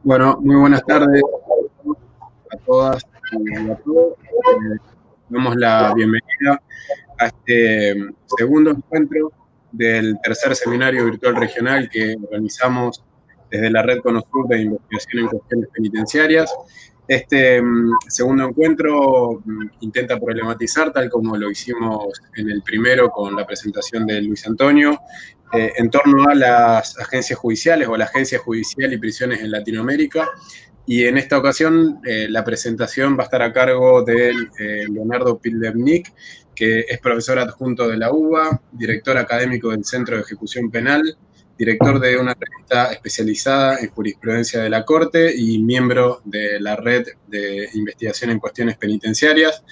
Bueno, muy buenas tardes a todas y a todos. Damos la bienvenida a este segundo encuentro del tercer seminario virtual regional que organizamos desde la Red Conosur de Investigación en Cuestiones Penitenciarias. Este segundo encuentro intenta problematizar, tal como lo hicimos en el primero con la presentación de Luis Antonio, en torno a las agencias judiciales o la Agencia Judicial y Prisiones en Latinoamérica. Y en esta ocasión la presentación va a estar a cargo de Leonardo Pildevnik, que es profesor adjunto de la UBA, director académico del Centro de Ejecución Penal, director de una revista especializada en jurisprudencia de la Corte y miembro de la Red de Investigación en Cuestiones Penitenciarias.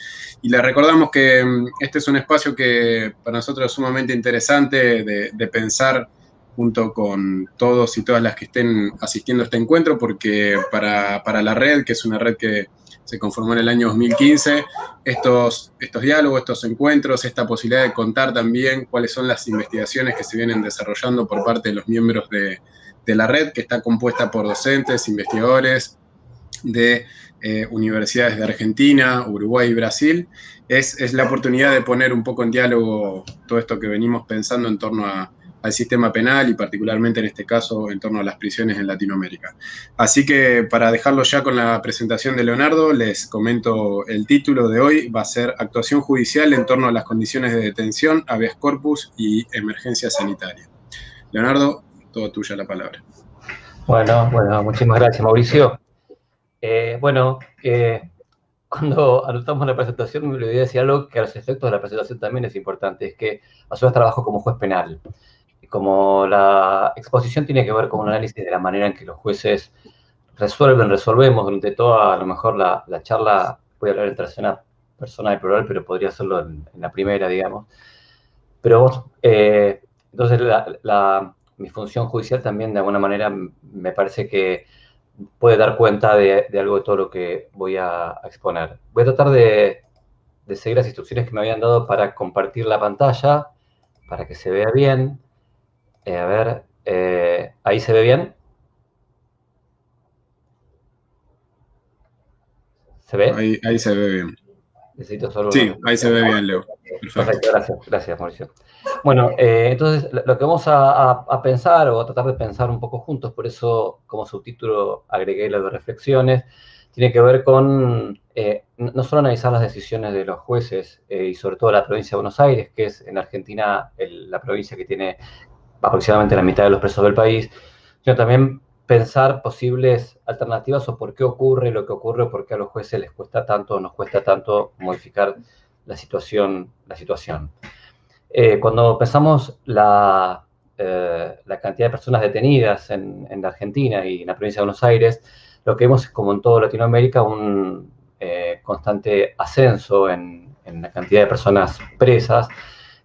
Y le recordamos que este es un espacio que para nosotros es sumamente interesante de pensar junto con todos y todas las que estén asistiendo a este encuentro, porque para la red, que es una red que se conformó en el año 2015, estos diálogos, estos encuentros, esta posibilidad de contar también cuáles son las investigaciones que se vienen desarrollando por parte de los miembros de la red, que está compuesta por docentes, investigadores de universidades de Argentina, Uruguay y Brasil, es la oportunidad de poner un poco en diálogo todo esto que venimos pensando en torno al sistema penal y particularmente en este caso en torno a las prisiones en Latinoamérica. Así que para dejarlo ya con la presentación de Leonardo, les comento el título de hoy, va a ser Actuación judicial en torno a las condiciones de detención, habeas corpus y emergencia sanitaria. Leonardo, todo tuya la palabra. Bueno, muchísimas gracias, Mauricio. Cuando anotamos la presentación me olvidé decir algo que a los efectos de la presentación también es importante, es que a su vez trabajo como juez penal. Y como la exposición tiene que ver con un análisis de la manera en que los jueces resolvemos durante toda, a lo mejor la charla, voy a hablar en tercera persona y plural, pero podría hacerlo en la primera, digamos. Pero entonces mi función judicial también de alguna manera me parece que puede dar cuenta de algo de todo lo que voy a exponer. Voy a tratar de seguir las instrucciones que me habían dado para compartir la pantalla, para que se vea bien. ¿Ahí se ve bien? ¿Se ve? Ahí se ve bien. Necesito solo Sí, ahí se ve bien, Leo. Perfecto, gracias, Mauricio. Bueno, entonces lo que vamos a pensar o a tratar de pensar un poco juntos, por eso como subtítulo agregué lo de reflexiones, tiene que ver con no solo analizar las decisiones de los jueces y sobre todo la provincia de Buenos Aires, que es en Argentina la provincia que tiene aproximadamente la mitad de los presos del país, sino también pensar posibles alternativas o por qué ocurre lo que ocurre o por qué a los jueces les cuesta tanto o nos cuesta tanto modificar la situación. Cuando pensamos la cantidad de personas detenidas en la Argentina y en la provincia de Buenos Aires, lo que vemos es, como en toda Latinoamérica, un constante ascenso en la cantidad de personas presas.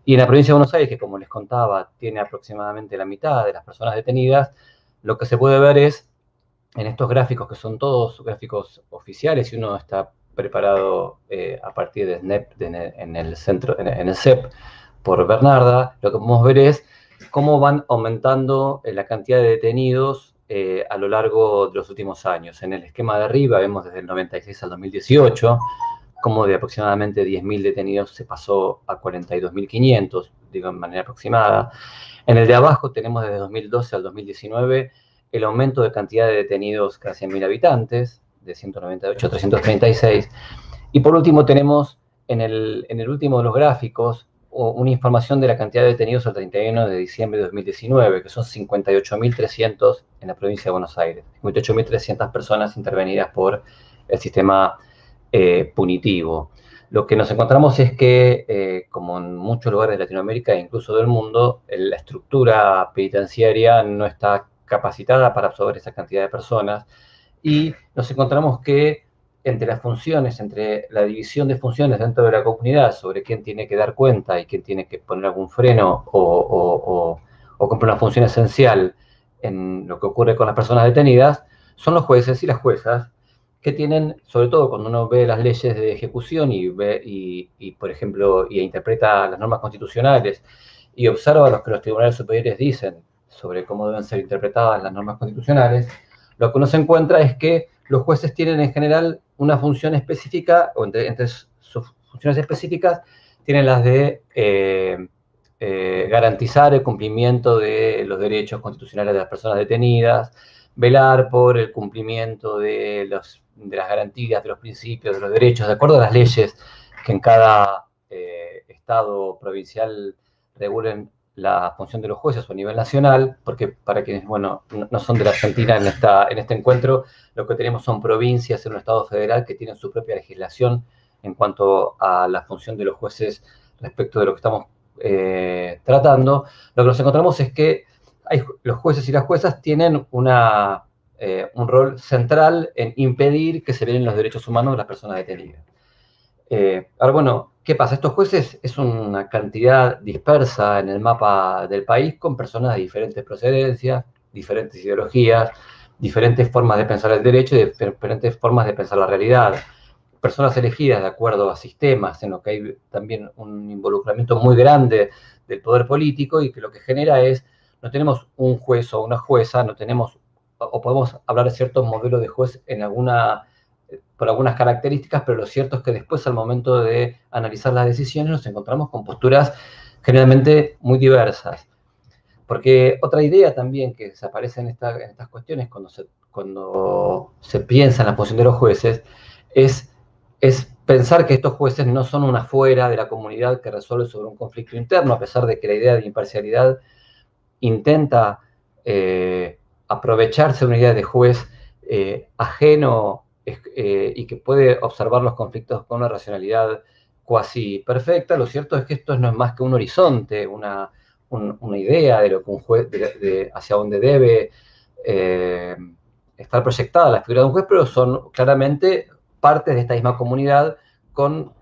Y en la provincia de Buenos Aires, que como les contaba, tiene aproximadamente la mitad de las personas detenidas, lo que se puede ver es, en estos gráficos, que son todos gráficos oficiales, y uno está preparado a partir de SNEP en el CEP por Bernarda, lo que podemos ver es cómo van aumentando la cantidad de detenidos a lo largo de los últimos años. En el esquema de arriba vemos desde el 96 al 2018, como de aproximadamente 10.000 detenidos se pasó a 42.500, digo en manera aproximada. En el de abajo tenemos desde 2012 al 2019 el aumento de cantidad de detenidos casi en 1.000 habitantes, de 198 a 336. Y por último tenemos en el último de los gráficos una información de la cantidad de detenidos al 31 de diciembre de 2019, que son 58.300 en la provincia de Buenos Aires, 58.300 personas intervenidas por el sistema punitivo. Lo que nos encontramos es que, como en muchos lugares de Latinoamérica e incluso del mundo, la estructura penitenciaria no está capacitada para absorber esa cantidad de personas, y nos encontramos que entre las funciones, entre la división de funciones dentro de la comunidad sobre quién tiene que dar cuenta y quién tiene que poner algún freno o cumplir una función esencial en lo que ocurre con las personas detenidas, son los jueces y las juezas, que tienen, sobre todo cuando uno ve las leyes de ejecución y por ejemplo, interpreta las normas constitucionales y observa lo que los tribunales superiores dicen sobre cómo deben ser interpretadas las normas constitucionales, lo que uno se encuentra es que los jueces tienen en general una función específica, o entre sus funciones específicas, tienen las de garantizar el cumplimiento de los derechos constitucionales de las personas detenidas, velar por el cumplimiento de las garantías, de los principios, de los derechos, de acuerdo a las leyes que en cada estado provincial regulen la función de los jueces o a nivel nacional, porque para quienes, bueno, no son de la Argentina en este encuentro, lo que tenemos son provincias en un estado federal que tienen su propia legislación en cuanto a la función de los jueces respecto de lo que estamos tratando. Lo que nos encontramos es que los jueces y las juezas tienen un rol central en impedir que se violen los derechos humanos de las personas detenidas. Ahora, bueno, ¿qué pasa? Estos jueces es una cantidad dispersa en el mapa del país con personas de diferentes procedencias, diferentes ideologías, diferentes formas de pensar el derecho y diferentes formas de pensar la realidad. Personas elegidas de acuerdo a sistemas en los que hay también un involucramiento muy grande del poder político y que lo que genera es, no tenemos un juez o una jueza, no tenemos, o podemos hablar de ciertos modelos de juez por algunas características, pero lo cierto es que después al momento de analizar las decisiones nos encontramos con posturas generalmente muy diversas. Porque otra idea también que se aparece en estas cuestiones cuando se piensa en la posición de los jueces es pensar que estos jueces no son una fuera de la comunidad que resuelve sobre un conflicto interno, a pesar de que la idea de imparcialidad intenta aprovecharse de una idea de juez ajeno y que puede observar los conflictos con una racionalidad cuasi perfecta. Lo cierto es que esto no es más que un horizonte, una idea de lo que un juez, hacia dónde debe estar proyectada la figura de un juez, pero son claramente partes de esta misma comunidad con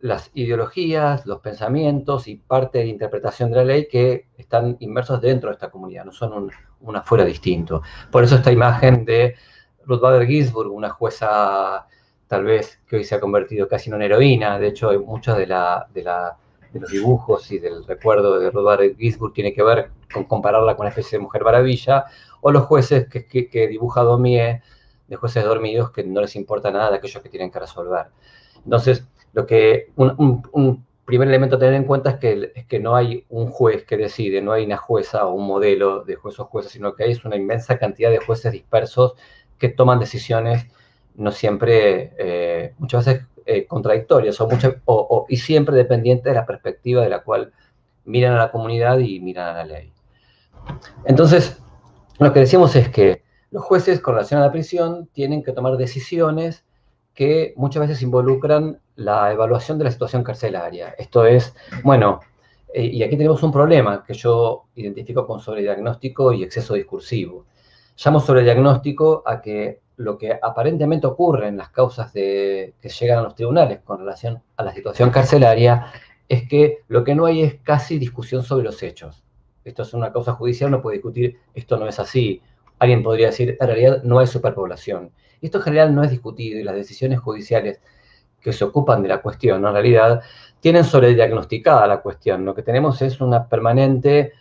las ideologías, los pensamientos y parte de la interpretación de la ley que están inmersos dentro de esta comunidad, no son un afuera distinto. Por eso esta imagen de Ruth Bader Ginsburg, una jueza tal vez que hoy se ha convertido casi en una heroína. De hecho, muchos de los dibujos y del recuerdo de Ruth Bader Ginsburg tiene que ver con compararla con una especie de Mujer Maravilla, o los jueces que dibuja Daumier, de jueces dormidos que no les importa nada de aquellos que tienen que resolver. Entonces, un primer elemento a tener en cuenta es que no hay un juez que decide, no hay una jueza o un modelo de juez o jueza, sino que hay una inmensa cantidad de jueces dispersos que toman decisiones no siempre, muchas veces contradictorias y siempre dependientes de la perspectiva de la cual miran a la comunidad y miran a la ley. Entonces, lo que decimos es que los jueces con relación a la prisión tienen que tomar decisiones que muchas veces involucran la evaluación de la situación carcelaria. Esto es, bueno, y aquí tenemos un problema que yo identifico con sobrediagnóstico y exceso discursivo. Llamo sobrediagnóstico a que lo que aparentemente ocurre en las causas que llegan a los tribunales con relación a la situación carcelaria es que lo que no hay es casi discusión sobre los hechos. Esto es una causa judicial, no puede discutir, esto no es así. Alguien podría decir, en realidad no hay superpoblación. Y esto en general no es discutido y las decisiones judiciales que se ocupan de la cuestión, ¿no? En realidad, tienen sobrediagnosticada la cuestión. Lo que tenemos es una permanente,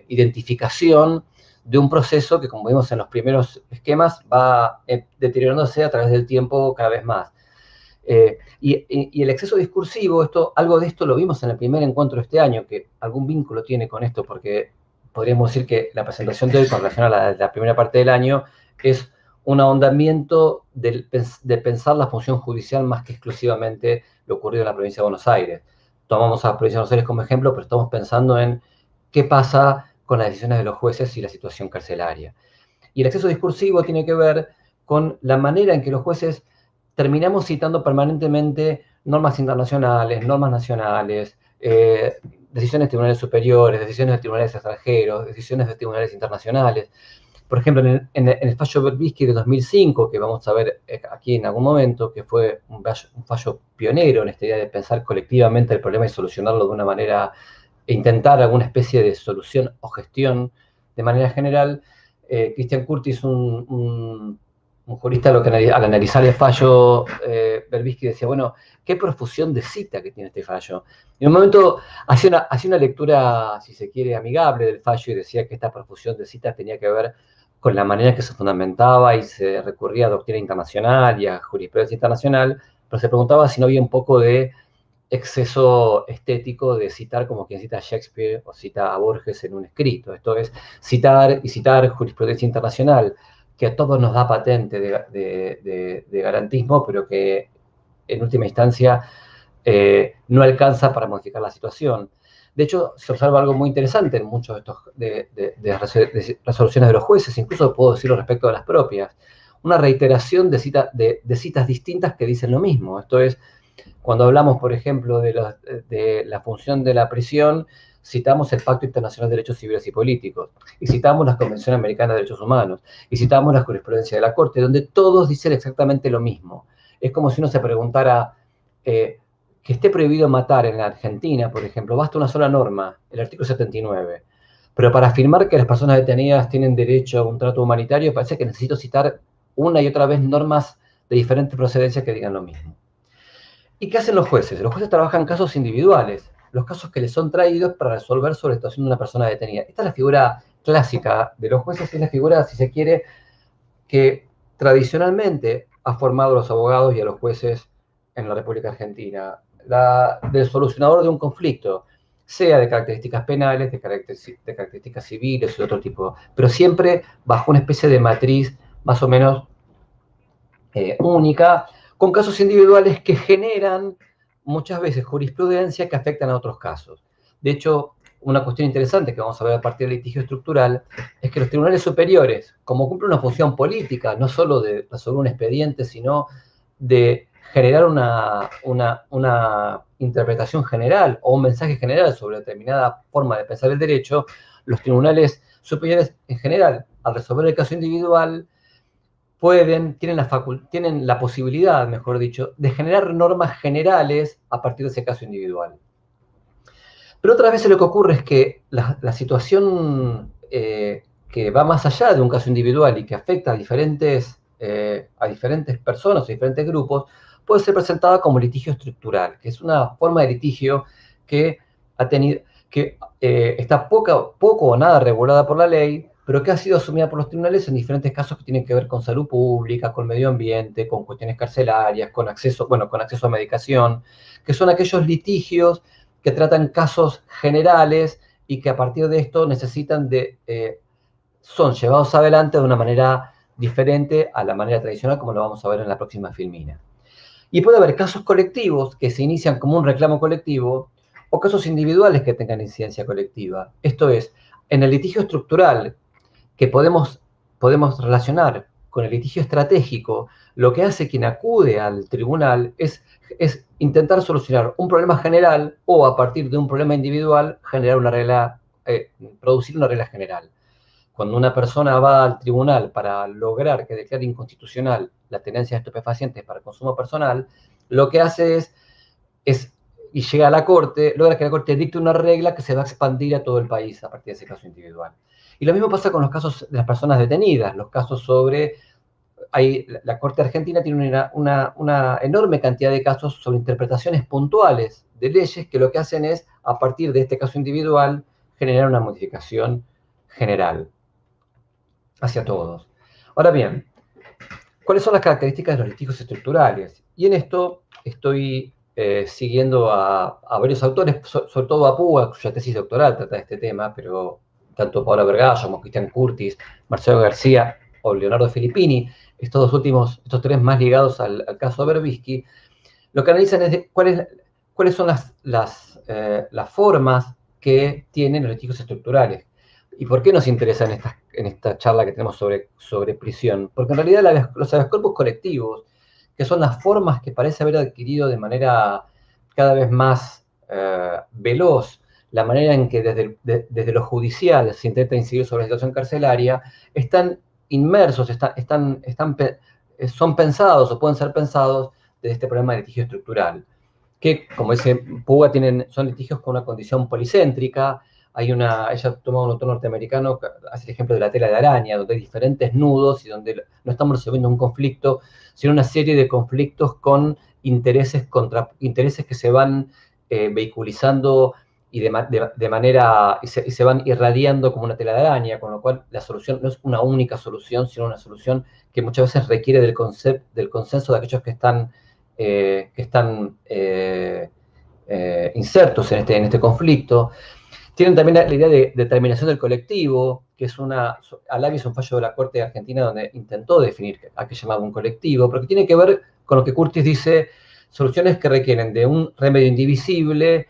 identificación de un proceso que, como vimos en los primeros esquemas, va deteriorándose a través del tiempo cada vez más. Y el exceso discursivo, algo de esto lo vimos en el primer encuentro de este año, que algún vínculo tiene con esto, porque podríamos decir que la presentación de hoy con relación a la primera parte del año es un ahondamiento de pensar la función judicial más que exclusivamente lo ocurrido en la provincia de Buenos Aires. Tomamos a la provincia de Buenos Aires como ejemplo, pero estamos pensando en qué pasa con las decisiones de los jueces y la situación carcelaria. Y el exceso discursivo tiene que ver con la manera en que los jueces terminamos citando permanentemente normas internacionales, normas nacionales, decisiones de tribunales superiores, decisiones de tribunales extranjeros, decisiones de tribunales internacionales. Por ejemplo, en el fallo Berbisky de 2005, que vamos a ver aquí en algún momento, que fue un fallo pionero en esta idea de pensar colectivamente el problema y solucionarlo de una manera, e intentar alguna especie de solución o gestión de manera general, Christian Curtis, un jurista al analizar el fallo, Berbisky decía, bueno, qué profusión de cita que tiene este fallo. Y en un momento hacía una lectura, si se quiere, amigable del fallo y decía que esta profusión de citas tenía que ver con la manera en que se fundamentaba y se recurría a doctrina internacional y a jurisprudencia internacional, pero se preguntaba si no había un poco de exceso estético de citar como quien cita a Shakespeare o cita a Borges en un escrito. Esto es, citar jurisprudencia internacional, que a todos nos da patente de garantismo, pero que en última instancia no alcanza para modificar la situación. De hecho, se observa algo muy interesante en muchos de resoluciones de los jueces, incluso puedo decirlo respecto de las propias. Una reiteración de citas distintas que dicen lo mismo. Esto es, cuando hablamos, por ejemplo, de la función de la prisión, citamos el Pacto Internacional de Derechos Civiles y Políticos, y citamos la Convención Americana de Derechos Humanos, y citamos la jurisprudencia de la Corte, donde todos dicen exactamente lo mismo. Es como si uno se preguntara, que esté prohibido matar en la Argentina, por ejemplo, basta una sola norma, el artículo 79. Pero para afirmar que las personas detenidas tienen derecho a un trato humanitario, parece que necesito citar una y otra vez normas de diferentes procedencias que digan lo mismo. ¿Y qué hacen los jueces? Los jueces trabajan casos individuales, los casos que les son traídos para resolver sobre la situación de una persona detenida. Esta es la figura clásica de los jueces, es la figura, si se quiere, que tradicionalmente ha formado a los abogados y a los jueces en la República Argentina. Del solucionador de un conflicto, sea de características penales, de características civiles y otro tipo, pero siempre bajo una especie de matriz más o menos única, con casos individuales que generan muchas veces jurisprudencia que afectan a otros casos. De hecho, una cuestión interesante que vamos a ver a partir del litigio estructural es que los tribunales superiores, como cumplen una función política, no solo de resolver un expediente, sino de generar una interpretación general o un mensaje general sobre determinada forma de pensar el derecho, los tribunales superiores en general, al resolver el caso individual, tienen la posibilidad, mejor dicho, de generar normas generales a partir de ese caso individual. Pero otras veces lo que ocurre es que la situación que va más allá de un caso individual y que afecta a diferentes personas o diferentes grupos, puede ser presentada como litigio estructural, que es una forma de litigio que está poco o nada regulada por la ley, pero que ha sido asumida por los tribunales en diferentes casos que tienen que ver con salud pública, con medio ambiente, con cuestiones carcelarias, con acceso a medicación, que son aquellos litigios que tratan casos generales y que a partir de esto son llevados adelante de una manera diferente a la manera tradicional, como lo vamos a ver en la próxima filmina. Y puede haber casos colectivos que se inician como un reclamo colectivo o casos individuales que tengan incidencia colectiva. Esto es, en el litigio estructural, que podemos relacionar con el litigio estratégico, lo que hace quien acude al tribunal es intentar solucionar un problema general o a partir de un problema individual producir una regla general. Cuando una persona va al tribunal para lograr que declare inconstitucional la tenencia de estupefacientes para consumo personal, lo que hace y llega a la Corte, logra que la Corte dicte una regla que se va a expandir a todo el país a partir de ese caso individual. Y lo mismo pasa con los casos de las personas detenidas, los casos la Corte Argentina tiene una enorme cantidad de casos sobre interpretaciones puntuales de leyes que lo que hacen es, a partir de este caso individual, generar una modificación general hacia todos. Ahora bien, ¿cuáles son las características de los litigios estructurales? Y en esto estoy siguiendo a varios autores, sobre todo a Púa, cuya tesis doctoral trata de este tema, pero tanto Paola Vergallo como Cristian Curtis, Marcelo García o Leonardo Filippini, estos tres más ligados al caso Berbisky, lo que analizan es cuáles son las formas que tienen los litigios estructurales. ¿Y por qué nos interesa en esta charla que tenemos sobre prisión? Porque en realidad los habeas corpus colectivos, que son las formas que parece haber adquirido de manera cada vez más veloz, la manera en que desde lo judicial se intenta incidir sobre la situación carcelaria, están inmersos, son pensados o pueden ser pensados desde este problema de litigio estructural, que, como dice Puga, son litigios con una condición policéntrica. ella toma un autor norteamericano, hace el ejemplo de la tela de araña, donde hay diferentes nudos y donde no estamos resolviendo un conflicto, sino una serie de conflictos con intereses que se van vehiculizando y de manera, y se van irradiando como una tela de araña, con lo cual la solución no es una única solución, sino una solución que muchas veces requiere del consenso de aquellos que están insertos en este conflicto. Tienen también la idea de determinación del colectivo, que es Alavi es un fallo de la Corte Argentina donde intentó definir a qué llamaba un colectivo, pero que tiene que ver con lo que Curtis dice, soluciones que requieren de un remedio indivisible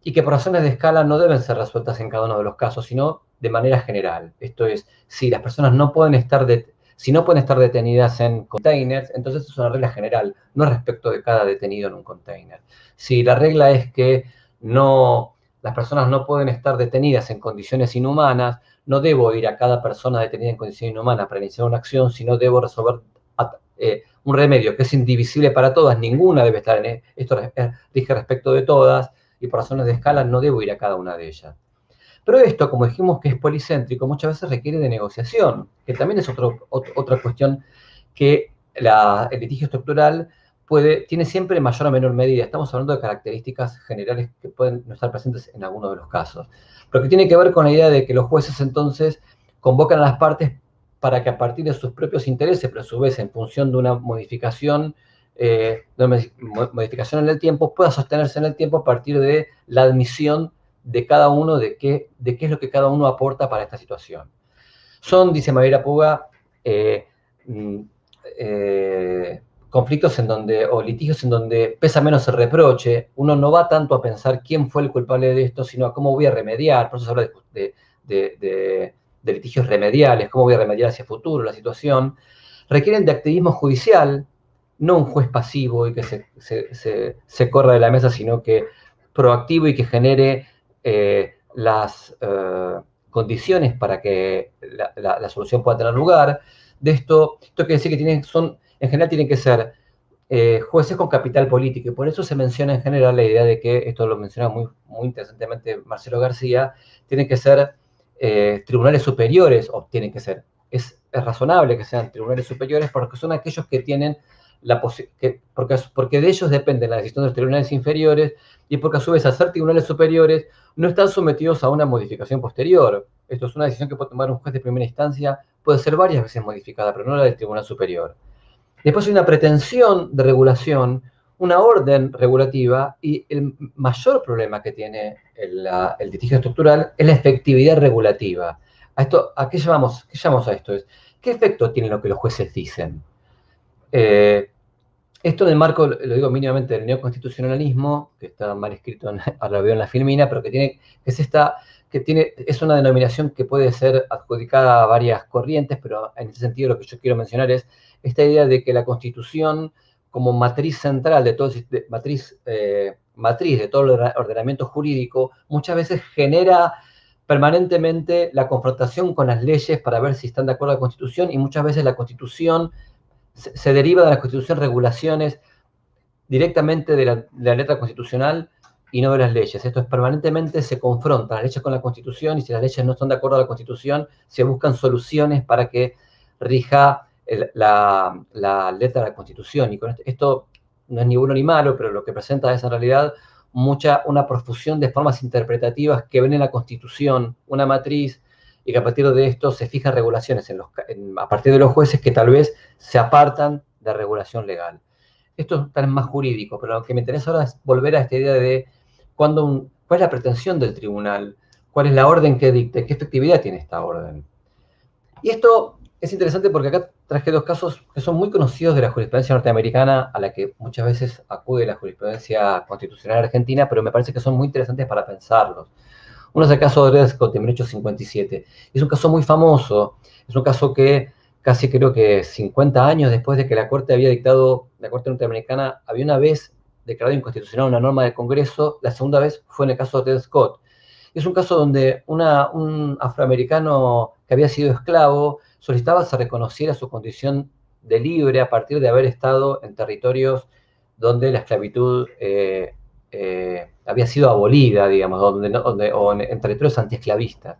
y que por razones de escala no deben ser resueltas en cada uno de los casos, sino de manera general. Esto es, si las personas no pueden estar detenidas en containers, entonces es una regla general, no respecto de cada detenido en un container. Si la regla es que las personas no pueden estar detenidas en condiciones inhumanas, no debo ir a cada persona detenida en condiciones inhumanas para iniciar una acción, sino debo resolver un remedio que es indivisible para todas, ninguna debe estar en esto, rige respecto de todas, y por razones de escala no debo ir a cada una de ellas. Pero esto, como dijimos que es policéntrico, muchas veces requiere de negociación, que también es otra cuestión que el litigio estructural tiene siempre en mayor o menor medida. Estamos hablando de características generales que pueden no estar presentes en alguno de los casos. Pero que tiene que ver con la idea de que los jueces entonces convocan a las partes para que a partir de sus propios intereses, pero a su vez en función de una modificación en el tiempo, pueda sostenerse en el tiempo a partir de la admisión de cada uno de qué es lo que cada uno aporta para esta situación. Dice Mayra Puga, conflictos o litigios en donde pesa menos el reproche, uno no va tanto a pensar quién fue el culpable de esto, sino a cómo voy a remediar, por eso se habla de litigios remediales, cómo voy a remediar hacia el futuro la situación, requieren de activismo judicial, no un juez pasivo y que se corra de la mesa, sino que proactivo y que genere las condiciones para que la solución pueda tener lugar. De esto quiere decir que en general tienen que ser jueces con capital político, y por eso se menciona en general la idea de que, esto lo menciona muy, muy interesantemente Marcelo García, tienen que ser tribunales superiores, o tienen que ser, es razonable que sean tribunales superiores porque son aquellos que tienen porque de ellos depende la decisión de los tribunales inferiores, y porque a su vez, al ser tribunales superiores, no están sometidos a una modificación posterior. Esto es una decisión que puede tomar un juez de primera instancia, puede ser varias veces modificada, pero no la del tribunal superior. Después hay una pretensión de regulación, una orden regulativa, y el mayor problema que tiene el litigio estructural es la efectividad regulativa. ¿Qué llamamos a esto? ¿Qué efecto tiene lo que los jueces dicen? Esto en el marco, lo digo mínimamente, del neoconstitucionalismo, que está mal escrito, ahora lo veo en la Filmina, pero es una denominación que puede ser adjudicada a varias corrientes, pero en ese sentido lo que yo quiero mencionar es esta idea de que la Constitución, como matriz central matriz de todo el ordenamiento jurídico, muchas veces genera permanentemente la confrontación con las leyes para ver si están de acuerdo a la Constitución, y muchas veces la Constitución se deriva de la Constitución regulaciones directamente de la letra constitucional y no de las leyes. Esto es, permanentemente se confrontan las leyes con la Constitución, y si las leyes no están de acuerdo a la Constitución, se buscan soluciones para que rija la letra de la Constitución. Y con esto no es ni bueno ni malo, pero lo que presenta es en realidad una profusión de formas interpretativas que ven en la Constitución una matriz, y que a partir de esto se fijan regulaciones a partir de los jueces que tal vez se apartan de regulación legal. Esto es más jurídico, pero lo que me interesa ahora es volver a esta idea de cuál es la pretensión del tribunal, cuál es la orden que dicte, qué efectividad tiene esta orden. Y esto es interesante porque acá traje dos casos que son muy conocidos de la jurisprudencia norteamericana, a la que muchas veces acude la jurisprudencia constitucional argentina, pero me parece que son muy interesantes para pensarlos. Uno es el caso de Dred Scott en 1857. Es un caso muy famoso, es un caso que casi creo que 50 años después de que la Corte norteamericana había una vez declarado inconstitucional una norma del Congreso, la segunda vez fue en el caso de Dred Scott. Es un caso donde un afroamericano que había sido esclavo solicitaba se reconociera su condición de libre a partir de haber estado en territorios donde la esclavitud había sido abolida, digamos, o en territorios antiesclavistas.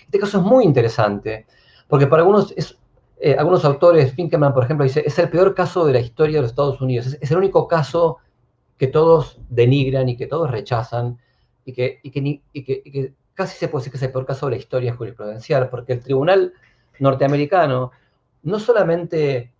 Este caso es muy interesante, porque para algunos autores, Finkelman, por ejemplo, dice, es el peor caso de la historia de los Estados Unidos. Es el único caso que todos denigran y que todos rechazan, y que casi se puede decir que es el peor caso de la historia jurisprudencial, porque el tribunal norteamericano no solamente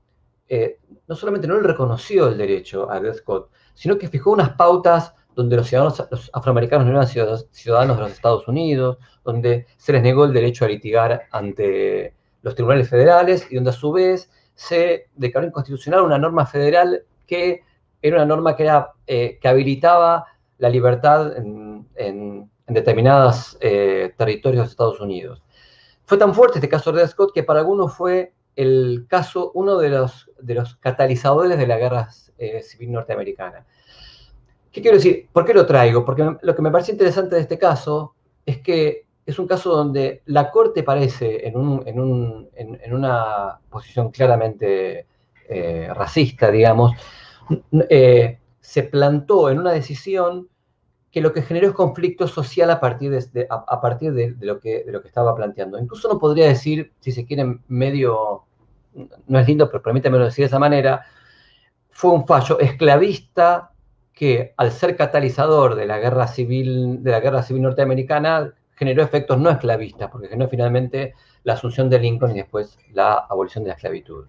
no le reconoció el derecho a Dred Scott, sino que fijó unas pautas donde los afroamericanos no eran ciudadanos de los Estados Unidos, donde se les negó el derecho a litigar ante los tribunales federales y donde a su vez se declaró inconstitucional una norma federal que era una norma que habilitaba la libertad en determinados territorios de los Estados Unidos. Fue tan fuerte este caso de Dred Scott que para algunos fue el caso, uno de los catalizadores de la guerra civil norteamericana. ¿Qué quiero decir? ¿Por qué lo traigo? Porque lo que me parece interesante de este caso es que es un caso donde la Corte parece en una posición claramente racista, digamos, se plantó en una decisión que lo que generó es conflicto social a partir de lo que estaba planteando. Incluso no podría decir, si se quiere, medio, no es lindo, pero permítanmelo decir de esa manera, fue un fallo esclavista que, al ser catalizador de la guerra civil norteamericana, generó efectos no esclavistas, porque generó finalmente la asunción de Lincoln y después la abolición de la esclavitud.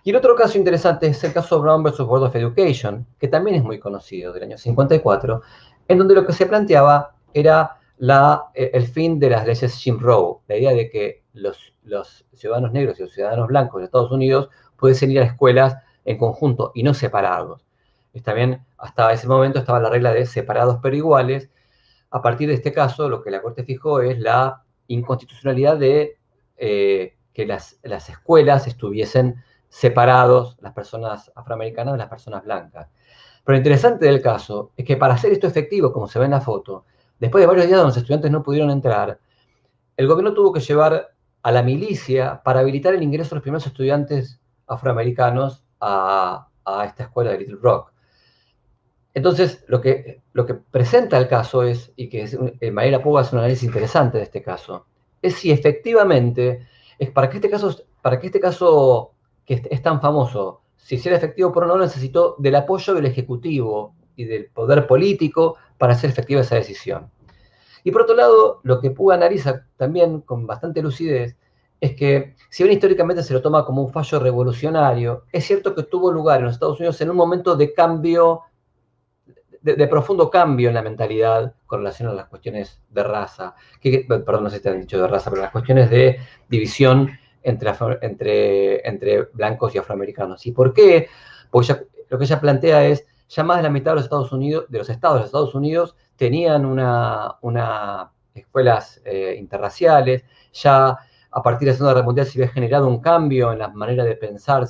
Y el otro caso interesante es el caso Brown versus Board of Education, que también es muy conocido, del año 54, en donde lo que se planteaba era el fin de las leyes Jim Crow, la idea de que los ciudadanos negros y los ciudadanos blancos de Estados Unidos pudiesen ir a escuelas en conjunto y no separados. Está bien, hasta ese momento estaba la regla de separados pero iguales. A partir de este caso, lo que la Corte fijó es la inconstitucionalidad de que las escuelas estuviesen separados, las personas afroamericanas de las personas blancas. Pero lo interesante del caso es que para hacer esto efectivo, como se ve en la foto, después de varios días donde los estudiantes no pudieron entrar, el gobierno tuvo que llevar a la milicia para habilitar el ingreso de los primeros estudiantes afroamericanos a esta escuela de Little Rock. Entonces, lo que presenta el caso es, y que Mayra Puga hace un análisis interesante de este caso, es si efectivamente, para que este caso que es tan famoso, si sea efectivo por no, necesitó del apoyo del Ejecutivo y del poder político para hacer efectiva esa decisión. Y por otro lado, lo que Puga analiza también con bastante lucidez es que, si bien históricamente se lo toma como un fallo revolucionario, es cierto que tuvo lugar en los Estados Unidos en un momento de cambio, de profundo cambio en la mentalidad con relación a las cuestiones de raza. Perdón, no sé si te han dicho de raza, pero las cuestiones de división entre blancos y afroamericanos. ¿Y por qué? Porque lo que ella plantea es, ya más de la mitad de los estados de los Estados Unidos tenían unas escuelas interraciales, ya a partir de la Segunda Guerra Mundial se había generado un cambio en la manera de pensar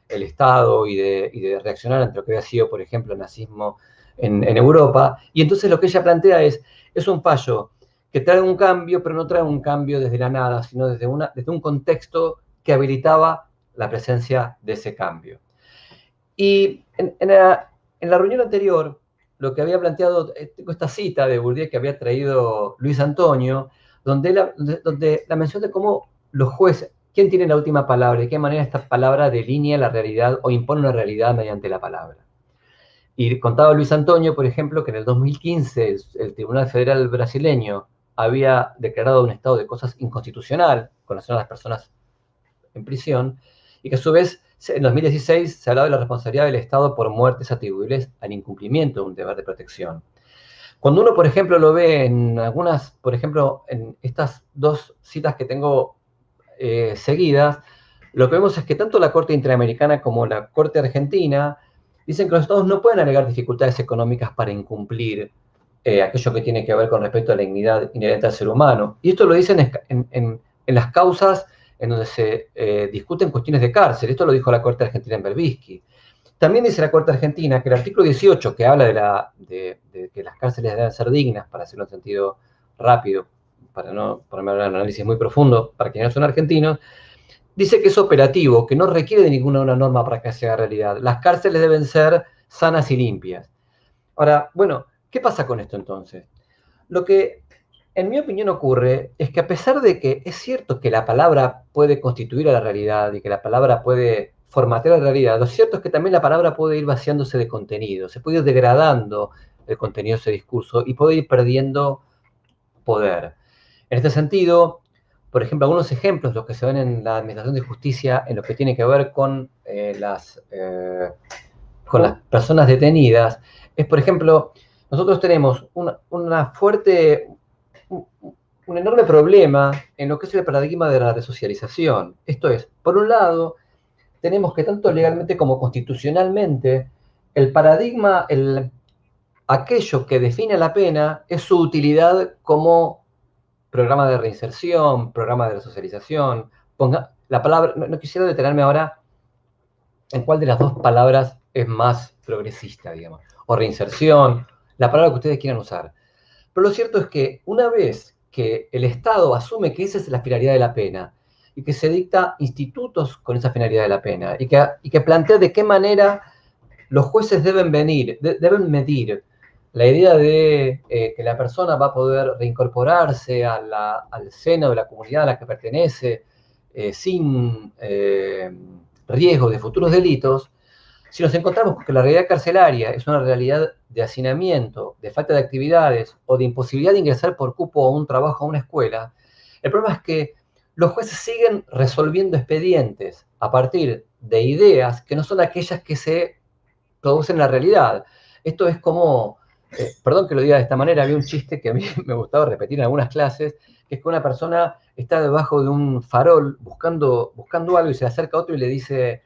el Estado y de reaccionar ante lo que había sido, por ejemplo, el nazismo en Europa. Y entonces lo que ella plantea es un fallo que trae un cambio, pero no trae un cambio desde la nada, sino desde un contexto que habilitaba la presencia de ese cambio. Y en la reunión anterior, lo que había planteado, tengo esta cita de Bourdieu que había traído Luis Antonio, donde la mención de cómo los jueces, quién tiene la última palabra, de qué manera esta palabra delinea la realidad o impone una realidad mediante la palabra. Y contaba Luis Antonio, por ejemplo, que en el 2015 el Tribunal Federal brasileño había declarado un estado de cosas inconstitucional con relación a las personas en prisión, y que a su vez en 2016 se hablaba de la responsabilidad del Estado por muertes atribuibles al incumplimiento de un deber de protección. Cuando uno, por ejemplo, lo ve en algunas, por ejemplo, en estas dos citas que tengo seguidas, lo que vemos es que tanto la Corte Interamericana como la Corte Argentina dicen que los Estados no pueden alegar dificultades económicas para incumplir aquello que tiene que ver con respecto a la dignidad inherente al ser humano. Y esto lo dicen en las causas en donde se discuten cuestiones de cárcel. Esto lo dijo la Corte Argentina en Berbisky. También dice la Corte Argentina que el artículo 18, que habla de que las cárceles deben ser dignas, para hacerlo en sentido rápido, para no ponerme a hablar de un análisis muy profundo, para quienes no son argentinos, dice que es operativo, que no requiere de ninguna norma para que se haga realidad. Las cárceles deben ser sanas y limpias. Ahora, bueno, ¿qué pasa con esto entonces? Lo que, en mi opinión, ocurre es que a pesar de que es cierto que la palabra puede constituir a la realidad y que la palabra puede formatear la realidad, lo cierto es que también la palabra puede ir vaciándose de contenido, se puede ir degradando el contenido de ese discurso y puede ir perdiendo poder. En este sentido, por ejemplo, algunos ejemplos, los que se ven en la Administración de Justicia, en lo que tiene que ver con las personas detenidas, es, por ejemplo, nosotros tenemos un enorme problema en lo que es el paradigma de la resocialización. Esto es, por un lado, tenemos que tanto legalmente como constitucionalmente, el paradigma, aquello que define la pena es su utilidad como programa de reinserción, programa de resocialización. La palabra, no quisiera detenerme ahora en cuál de las dos palabras es más progresista, digamos, o reinserción, la palabra que ustedes quieran usar. Pero lo cierto es que una vez que el Estado asume que esa es la finalidad de la pena y que se dicta institutos con esa finalidad de la pena y que plantea de qué manera los jueces deben medir la idea de que la persona va a poder reincorporarse al seno de la comunidad a la que pertenece sin riesgo de futuros delitos. Si nos encontramos con que la realidad carcelaria es una realidad de hacinamiento, de falta de actividades o de imposibilidad de ingresar por cupo a un trabajo a una escuela, el problema es que los jueces siguen resolviendo expedientes a partir de ideas que no son aquellas que se producen en la realidad. Esto es como, perdón que lo diga de esta manera, había un chiste que a mí me gustaba repetir en algunas clases, que es que una persona está debajo de un farol buscando algo y se le acerca a otro y le dice,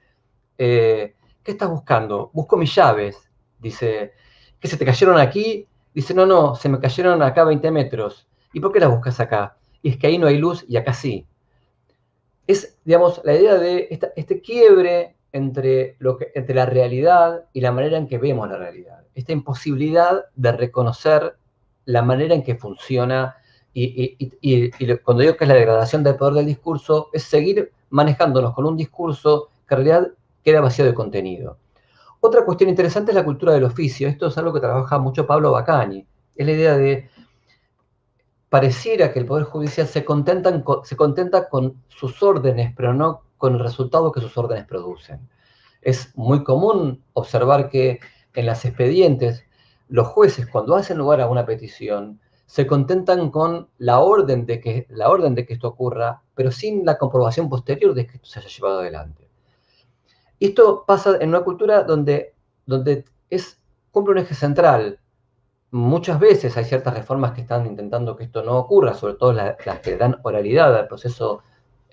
¿qué estás buscando? Busco mis llaves. Dice, ¿qué se te cayeron aquí? Dice, no, se me cayeron acá a 20 metros. ¿Y por qué las buscas acá? Y es que ahí no hay luz y acá sí. Es, digamos, la idea de este quiebre entre la realidad y la manera en que vemos la realidad. Esta imposibilidad de reconocer la manera en que funciona y cuando digo que es la degradación del poder del discurso, es seguir manejándonos con un discurso que en realidad queda vacío de contenido. Otra cuestión interesante es la cultura del oficio. Esto es algo que trabaja mucho Pablo Bacani. Es la idea de pareciera que el Poder Judicial se contenta con sus órdenes, pero no con el resultado que sus órdenes producen. Es muy común observar que en las expedientes los jueces, cuando hacen lugar a una petición, se contentan con la orden de que esto ocurra, pero sin la comprobación posterior de que esto se haya llevado adelante. Y esto pasa en una cultura donde cumple un eje central. Muchas veces hay ciertas reformas que están intentando que esto no ocurra, sobre todo las que dan oralidad al proceso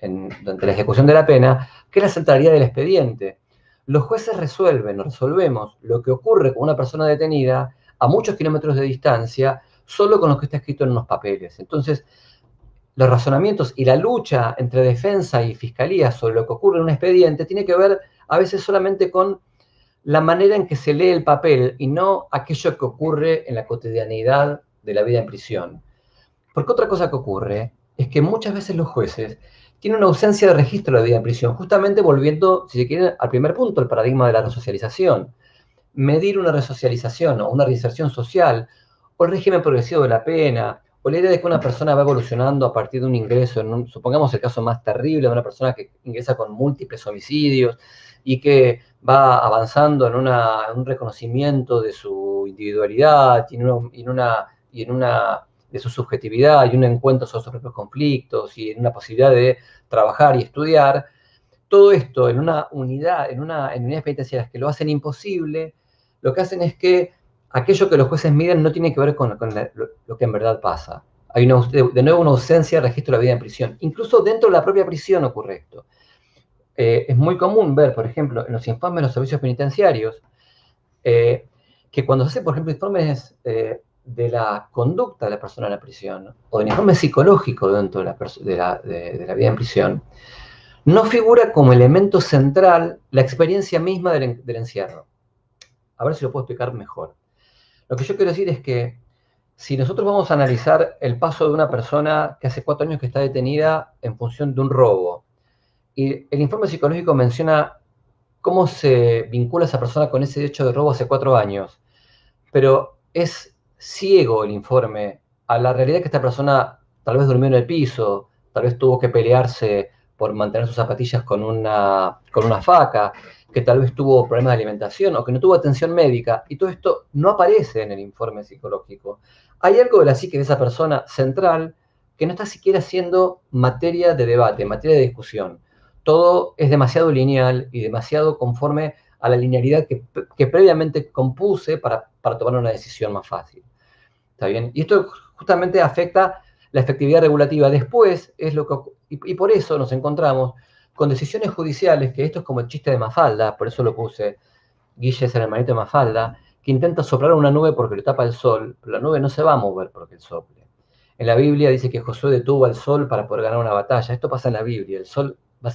durante la ejecución de la pena, que es la centralidad del expediente. Los jueces resolvemos lo que ocurre con una persona detenida a muchos kilómetros de distancia, solo con lo que está escrito en unos papeles. Entonces, los razonamientos y la lucha entre defensa y fiscalía sobre lo que ocurre en un expediente tiene que ver a veces solamente con la manera en que se lee el papel y no aquello que ocurre en la cotidianidad de la vida en prisión. Porque otra cosa que ocurre es que muchas veces los jueces tienen una ausencia de registro de la vida en prisión, justamente volviendo, si se quiere, al primer punto, el paradigma de la resocialización. Medir una resocialización o una reinserción social, o el régimen progresivo de la pena, o la idea de que una persona va evolucionando a partir de un ingreso, supongamos el caso más terrible de una persona que ingresa con múltiples homicidios y que va avanzando en un reconocimiento de su individualidad y de su subjetividad y un encuentro sobre sus propios conflictos y en una posibilidad de trabajar y estudiar. Todo esto en una unidad, en unidades penitenciarias que lo hacen imposible, lo que hacen es que aquello que los jueces miden no tiene que ver con lo que en verdad pasa. Hay de nuevo una ausencia de registro de la vida en prisión. Incluso dentro de la propia prisión ocurre esto. Es muy común ver, por ejemplo, en los informes de los servicios penitenciarios, que cuando se hacen, por ejemplo, informes de la conducta de la persona en la prisión, o del informe psicológico dentro de la vida en prisión, no figura como elemento central la experiencia misma del encierro. A ver si lo puedo explicar mejor. Lo que yo quiero decir es que si nosotros vamos a analizar el paso de una persona que hace 4 años que está detenida en función de un robo, y el informe psicológico menciona cómo se vincula esa persona con ese hecho de robo hace 4 años, pero es ciego el informe a la realidad que esta persona tal vez durmió en el piso, tal vez tuvo que pelearse por mantener sus zapatillas con una faca, que tal vez tuvo problemas de alimentación o que no tuvo atención médica, y todo esto no aparece en el informe psicológico. Hay algo de la psique de esa persona central que no está siquiera siendo materia de debate, materia de discusión. Todo es demasiado lineal y demasiado conforme a la linealidad que previamente compuse para tomar una decisión más fácil. ¿Está bien? Y esto justamente afecta la efectividad regulativa. Después es lo que, y por eso nos encontramos con decisiones judiciales, que esto es como el chiste de Mafalda, por eso lo puse, Guille es el hermanito de Mafalda, que intenta soplar una nube porque le tapa el sol, pero la nube no se va a mover porque el sople. En la Biblia dice que Josué detuvo al sol para poder ganar una batalla. Esto pasa en la Biblia. El sol no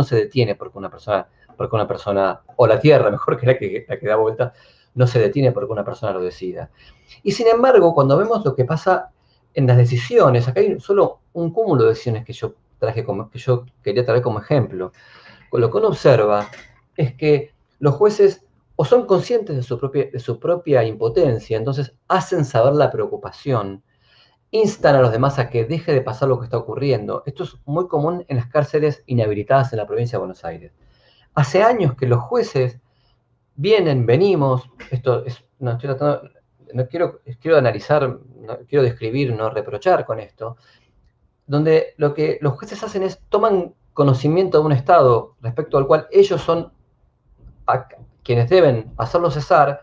se detiene porque una persona, o la tierra, mejor que la que da vuelta, no se detiene porque una persona lo decida. Y sin embargo, cuando vemos lo que pasa en las decisiones, acá hay solo un cúmulo de decisiones que yo quería traer como ejemplo. Lo que uno observa es que los jueces o son conscientes de su propia impotencia, entonces hacen saber la preocupación, instan a los demás a que deje de pasar lo que está ocurriendo. Esto es muy común en las cárceles inhabilitadas en la provincia de Buenos Aires. Hace años que los jueces venimos, quiero analizar, no quiero describir, no reprochar con esto, donde lo que los jueces hacen es toman conocimiento de un estado respecto al cual ellos son quienes deben hacerlo cesar,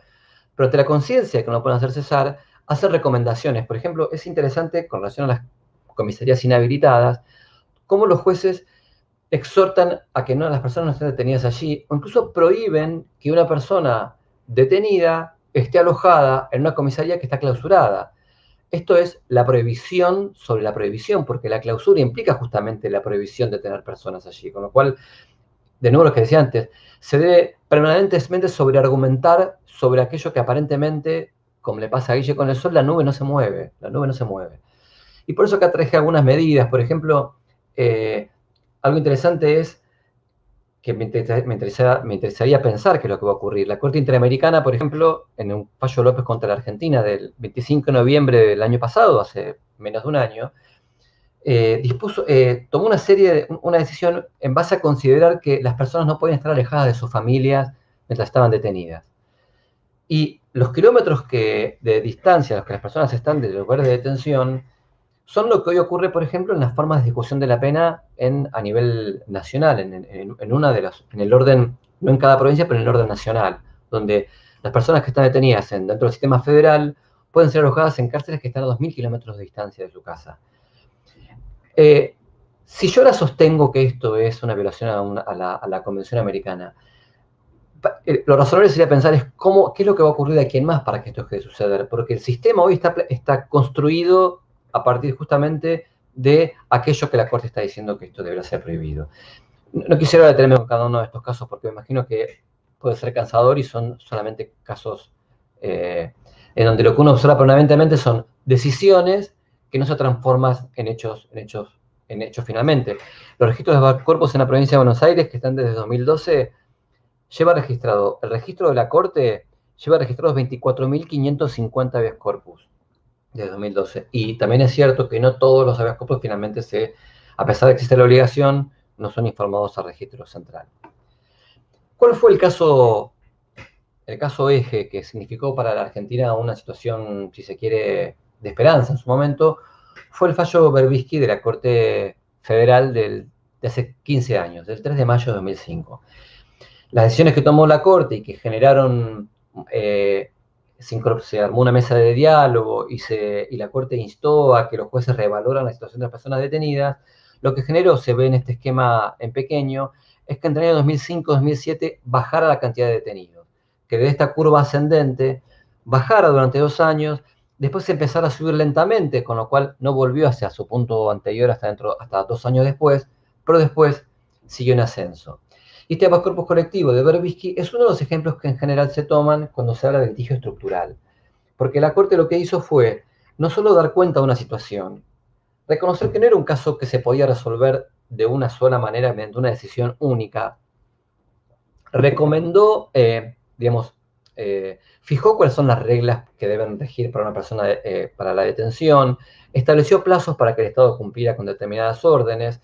pero ante la conciencia de que no pueden hacer cesar, hacer recomendaciones. Por ejemplo, es interesante con relación a las comisarías inhabilitadas, cómo los jueces exhortan a que las personas no estén detenidas allí, o incluso prohíben que una persona detenida esté alojada en una comisaría que está clausurada. Esto es la prohibición sobre la prohibición, porque la clausura implica justamente la prohibición de tener personas allí, con lo cual, de nuevo lo que decía antes, se debe permanentemente sobreargumentar sobre aquello que aparentemente, como le pasa a Guille con el sol, la nube no se mueve. Y por eso acá traje algunas medidas. Por ejemplo, algo interesante es que me interesaría pensar qué es lo que va a ocurrir. La Corte Interamericana, por ejemplo, en un fallo López contra la Argentina del 25 de noviembre del año pasado, hace menos de un año, tomó una decisión en base a considerar que las personas no podían estar alejadas de sus familias mientras estaban detenidas. Y los kilómetros de distancia a los que las personas están del lugar de detención son lo que hoy ocurre, por ejemplo, en las formas de ejecución de la pena a nivel nacional, en el orden, no en cada provincia, pero en el orden nacional, donde las personas que están detenidas dentro del sistema federal pueden ser alojadas en cárceles que están a 2.000 kilómetros de distancia de su casa. Si yo ahora sostengo que esto es una violación a la Convención Americana, lo razonable sería pensar qué es lo que va a ocurrir de aquí en más para que esto deje de suceder, porque el sistema hoy está construido a partir justamente de aquello que la Corte está diciendo que esto deberá ser prohibido. No quisiera detenerme con cada uno de estos casos porque me imagino que puede ser cansador y son solamente casos en donde lo que uno observa permanentemente son decisiones que no se transforman en hechos finalmente. Los registros de cuerpos en la provincia de Buenos Aires, que están desde 2012, el registro de la Corte lleva registrados 24.550 habeas corpus de 2012. Y también es cierto que no todos los habeas corpus finalmente a pesar de que existe la obligación, no son informados al registro central. ¿Cuál fue el caso eje que significó para la Argentina una situación, si se quiere, de esperanza en su momento? Fue el fallo Berbisky de la Corte Federal de hace 15 años, del 3 de mayo de 2005. Las decisiones que tomó la Corte y que generaron, se armó una mesa de diálogo y la Corte instó a que los jueces revaloran la situación de las personas detenidas, lo que generó, se ve en este esquema en pequeño, es que entre el año 2005-2007 bajara la cantidad de detenidos, que de esta curva ascendente bajara durante 2 años, después empezara a subir lentamente, con lo cual no volvió hacia su punto anterior hasta 2 años después, pero después siguió en ascenso. Y este habeas corpus colectivo de Berbisky es uno de los ejemplos que en general se toman cuando se habla de litigio estructural. Porque la Corte lo que hizo fue no solo dar cuenta de una situación, reconocer que no era un caso que se podía resolver de una sola manera mediante una decisión única, recomendó, fijó cuáles son las reglas que deben regir para una persona para la detención, estableció plazos para que el Estado cumpliera con determinadas órdenes,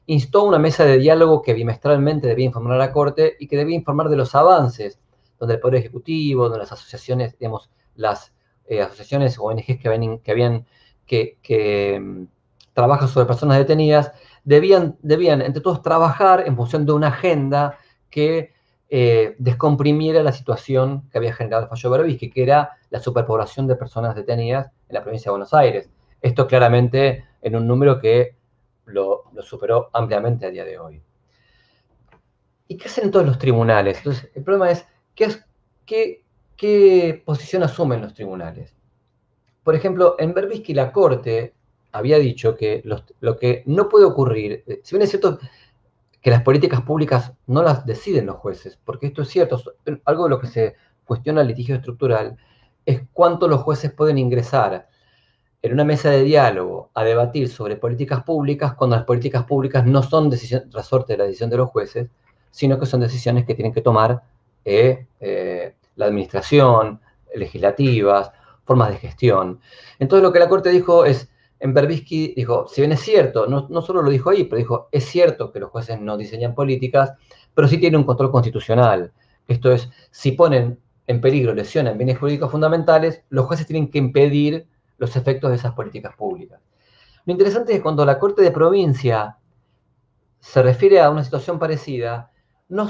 instó a una mesa de diálogo que bimestralmente debía informar a la Corte y que debía informar de los avances, donde el Poder Ejecutivo, donde las asociaciones, digamos, las asociaciones o ONGs que trabajan sobre personas detenidas, debían, entre todos, trabajar en función de una agenda que descomprimiera la situación que había generado el fallo Berbisky, que era la superpoblación de personas detenidas en la provincia de Buenos Aires. Esto claramente en un número que lo superó ampliamente a día de hoy. ¿Y qué hacen todos los tribunales? Entonces, el problema es, ¿qué posición asumen los tribunales? Por ejemplo, en Berbisky la Corte había dicho que lo que no puede ocurrir, si bien es cierto que las políticas públicas no las deciden los jueces, porque esto es cierto, algo de lo que se cuestiona el litigio estructural es cuánto los jueces pueden ingresar en una mesa de diálogo a debatir sobre políticas públicas cuando las políticas públicas no son resorte de la decisión de los jueces, sino que son decisiones que tienen que tomar la administración, legislativas, formas de gestión. Entonces lo que la Corte dijo es, en Berbisky dijo, si bien es cierto, no solo lo dijo ahí, pero dijo, es cierto que los jueces no diseñan políticas, pero sí tienen un control constitucional. Esto es, si ponen en peligro, lesionan bienes jurídicos fundamentales, los jueces tienen que impedir los efectos de esas políticas públicas. Lo interesante es que cuando la Corte de Provincia se refiere a una situación parecida, no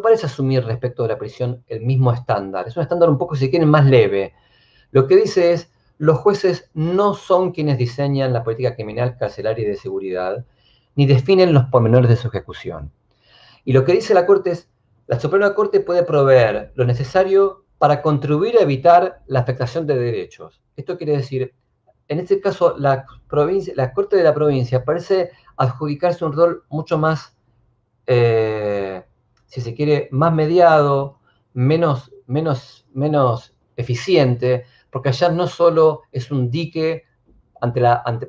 parece asumir respecto de la prisión el mismo estándar. Es un estándar un poco, si quieren, más leve. Lo que dice es, los jueces no son quienes diseñan la política criminal, carcelaria y de seguridad, ni definen los pormenores de su ejecución. Y lo que dice la Corte es, la Suprema Corte puede proveer lo necesario para contribuir a evitar la afectación de derechos. Esto quiere decir, en este caso, la Corte de la Provincia parece adjudicarse un rol mucho más, si se quiere, más mediado, menos eficiente, porque allá no solo es un dique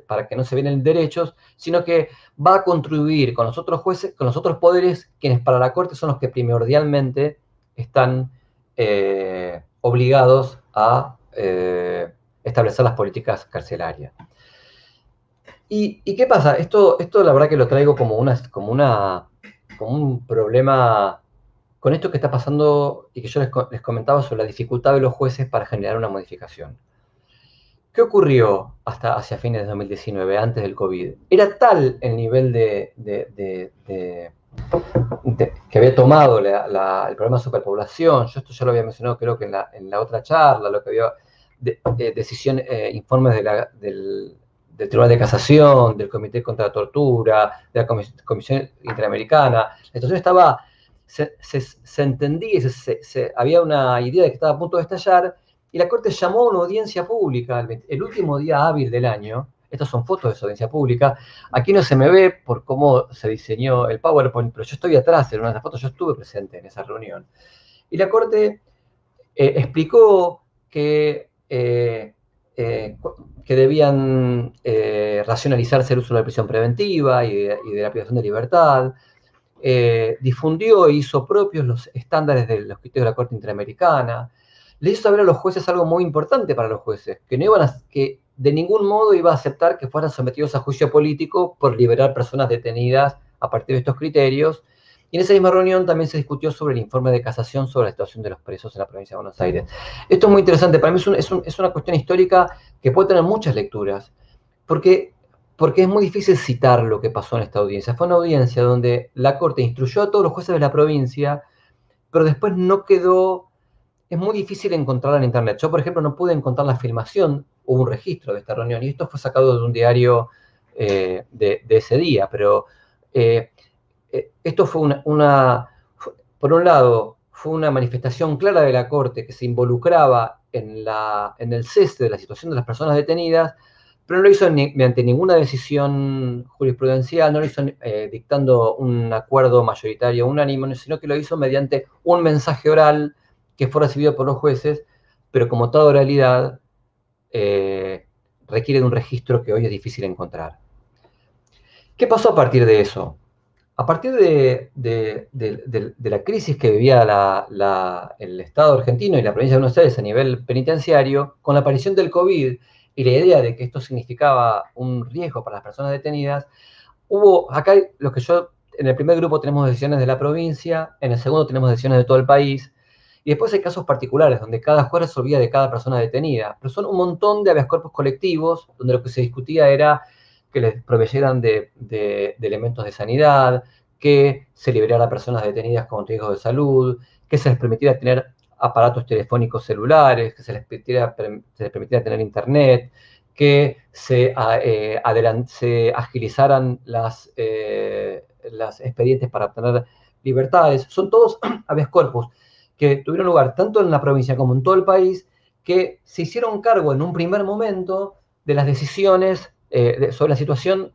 para que no se vienen derechos, sino que va a contribuir con los otros jueces, con los otros poderes, quienes para la Corte son los que primordialmente están obligados a establecer las políticas carcelarias. ¿Y qué pasa? Esto la verdad que lo traigo como un problema con esto que está pasando y que yo les comentaba sobre la dificultad de los jueces para generar una modificación. ¿Qué ocurrió hasta hacia fines de 2019, antes del COVID? Era tal el nivel que había tomado el problema de superpoblación. Yo esto ya lo había mencionado, creo que en la otra charla, lo que había informes del Tribunal de Casación, del Comité contra la Tortura, de la Comisión Interamericana. La situación se entendía, había una idea de que estaba a punto de estallar, y la Corte llamó a una audiencia pública el último día hábil del año. Estas son fotos de esa audiencia pública. Aquí no se me ve por cómo se diseñó el PowerPoint, pero yo estoy atrás en una de las fotos, yo estuve presente en esa reunión. Y la Corte explicó que debían racionalizarse el uso de la prisión preventiva y de la privación de libertad. Difundió e hizo propios los estándares de los criterios de la Corte Interamericana. Le hizo saber a los jueces algo muy importante para los jueces, que de ningún modo iba a aceptar que fueran sometidos a juicio político por liberar personas detenidas a partir de estos criterios. Y en esa misma reunión también se discutió sobre el informe de casación sobre la situación de los presos en la provincia de Buenos Aires. Esto es muy interesante, para mí es una cuestión histórica que puede tener muchas lecturas, porque es muy difícil citar lo que pasó en esta audiencia. Fue una audiencia donde la Corte instruyó a todos los jueces de la provincia, pero después no quedó. Es muy difícil encontrarla en internet. Yo, por ejemplo, no pude encontrar la filmación, hubo un registro de esta reunión, y esto fue sacado de un diario de ese día, pero esto fue por un lado, fue una manifestación clara de la Corte que se involucraba en el cese de la situación de las personas detenidas, pero no lo hizo mediante ninguna decisión jurisprudencial, no lo hizo dictando un acuerdo mayoritario unánime, sino que lo hizo mediante un mensaje oral que fue recibido por los jueces, pero como toda oralidad, requiere de un registro que hoy es difícil encontrar. ¿Qué pasó a partir de eso? a partir de la crisis que vivía el Estado argentino y la provincia de Buenos Aires a nivel penitenciario, con la aparición del COVID y la idea de que esto significaba un riesgo para las personas detenidas, acá lo que en el primer grupo tenemos decisiones de la provincia, en el segundo tenemos decisiones de todo el país, y después hay casos particulares donde cada juez resolvía de cada persona detenida, pero son un montón de habeas corpus colectivos donde lo que se discutía era que les proveyeran de elementos de sanidad, que se liberara a personas detenidas con riesgos de salud, que se les permitiera tener aparatos telefónicos celulares, que se les permitiera tener internet, que se agilizaran las expedientes para obtener libertades. Son todos habeas corpus que tuvieron lugar tanto en la provincia como en todo el país, que se hicieron cargo en un primer momento de las decisiones sobre la situación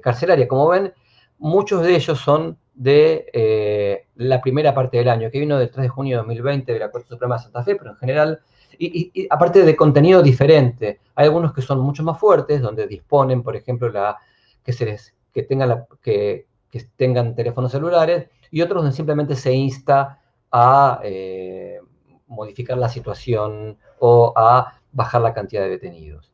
carcelaria. Como ven, muchos de ellos son de la primera parte del año, que vino del 3 de junio de 2020 de la Corte Suprema de Santa Fe, pero en general, y aparte de contenido diferente, hay algunos que son mucho más fuertes, donde disponen, por ejemplo, que tengan teléfonos celulares, y otros donde simplemente se insta a modificar la situación o a bajar la cantidad de detenidos.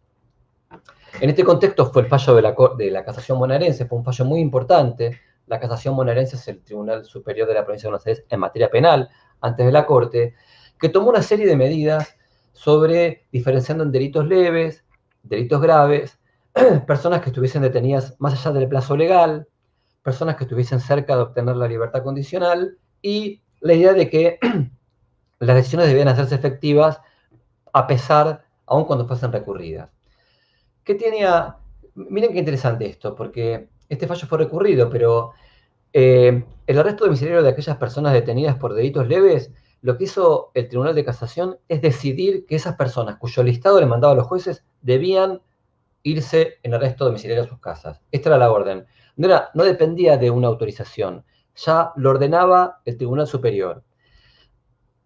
En este contexto fue el fallo de la Casación Bonaerense, fue un fallo muy importante. La Casación Bonaerense es el Tribunal Superior de la Provincia de Buenos Aires en materia penal, antes de la Corte, que tomó una serie de medidas diferenciando en delitos leves, delitos graves, personas que estuviesen detenidas más allá del plazo legal, personas que estuviesen cerca de obtener la libertad condicional, y la idea de que las decisiones debían hacerse efectivas aun cuando fuesen recurridas. Miren qué interesante esto, porque este fallo fue recurrido, pero el arresto domiciliario de aquellas personas detenidas por delitos leves, lo que hizo el Tribunal de Casación es decidir que esas personas cuyo listado le mandaba a los jueces debían irse en arresto domiciliario a sus casas. Esta era la orden. No dependía de una autorización, ya lo ordenaba el Tribunal Superior.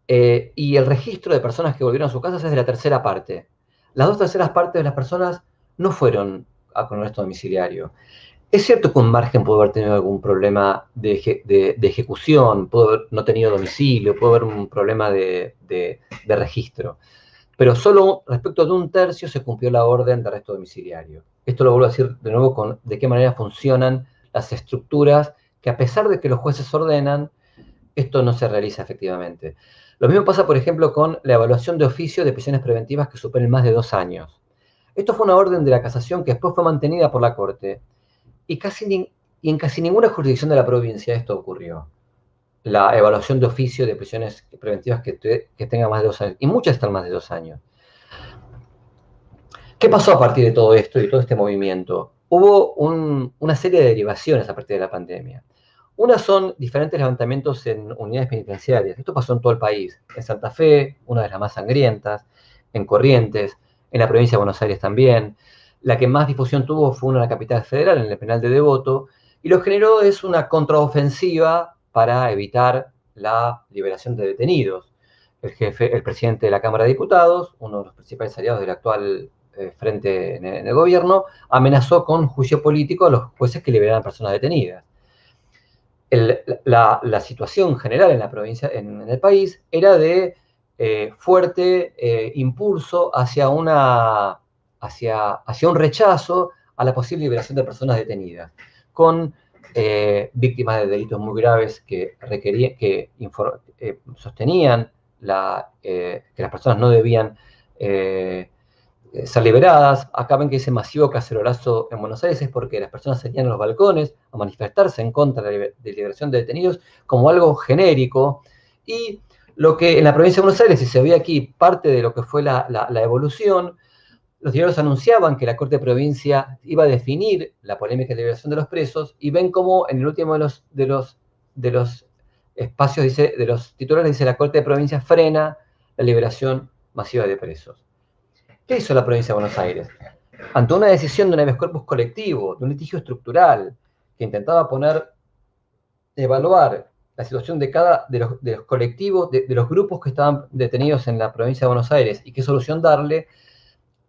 Y el registro de personas que volvieron a sus casas es de la tercera parte. Las dos terceras partes de las personas no fueron con arresto domiciliario. Es cierto que un margen pudo haber tenido algún problema de ejecución, pudo haber no tenido domicilio, pudo haber un problema de registro, pero solo respecto de un tercio se cumplió la orden de arresto domiciliario. Esto lo vuelvo a decir de nuevo de qué manera funcionan las estructuras que, a pesar de que los jueces ordenan, esto no se realiza efectivamente. Lo mismo pasa, por ejemplo, con la evaluación de oficio de prisiones preventivas que superen más de 2 años. Esto fue una orden de la Casación que después fue mantenida por la Corte, y en casi ninguna jurisdicción de la provincia esto ocurrió. La evaluación de oficio de prisiones preventivas que tengan más de 2 años, y muchas están más de 2 años. ¿Qué pasó a partir de todo esto y todo este movimiento? Hubo una serie de derivaciones a partir de la pandemia. Una son diferentes levantamientos en unidades penitenciarias. Esto pasó en todo el país. En Santa Fe, una de las más sangrientas, en Corrientes, en la provincia de Buenos Aires también. La que más difusión tuvo fue una en la capital federal, en el penal de Devoto, y lo que generó es una contraofensiva para evitar la liberación de detenidos. El presidente de la Cámara de Diputados, uno de los principales aliados del actual frente en el gobierno, amenazó con juicio político a los jueces que liberaran personas detenidas. La situación general en la provincia, en el país, era de fuerte impulso hacia un rechazo a la posible liberación de personas detenidas, con víctimas de delitos muy graves que sostenían que las personas no debían ser liberadas. Acá ven que ese masivo cacerolazo en Buenos Aires es porque las personas salían a los balcones a manifestarse en contra de la liberación de detenidos como algo genérico. Y lo que en la provincia de Buenos Aires, y se ve aquí parte de lo que fue la evolución, los diarios anunciaban que la Corte de Provincia iba a definir la polémica de liberación de los presos, y ven cómo en el último de los espacios, de los titulares, dice: la Corte de Provincia frena la liberación masiva de presos. ¿Qué hizo la provincia de Buenos Aires? Ante una decisión de un habeas corpus colectivo, de un litigio estructural, que intentaba evaluar la situación de los colectivos, de los grupos que estaban detenidos en la provincia de Buenos Aires y qué solución darle,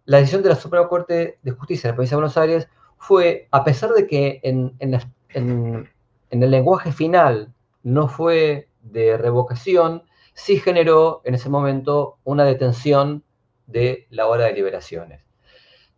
la decisión de la Suprema Corte de Justicia de la provincia de Buenos Aires fue, a pesar de que en en el lenguaje final no fue de revocación, sí generó en ese momento una detención de la hora de liberaciones.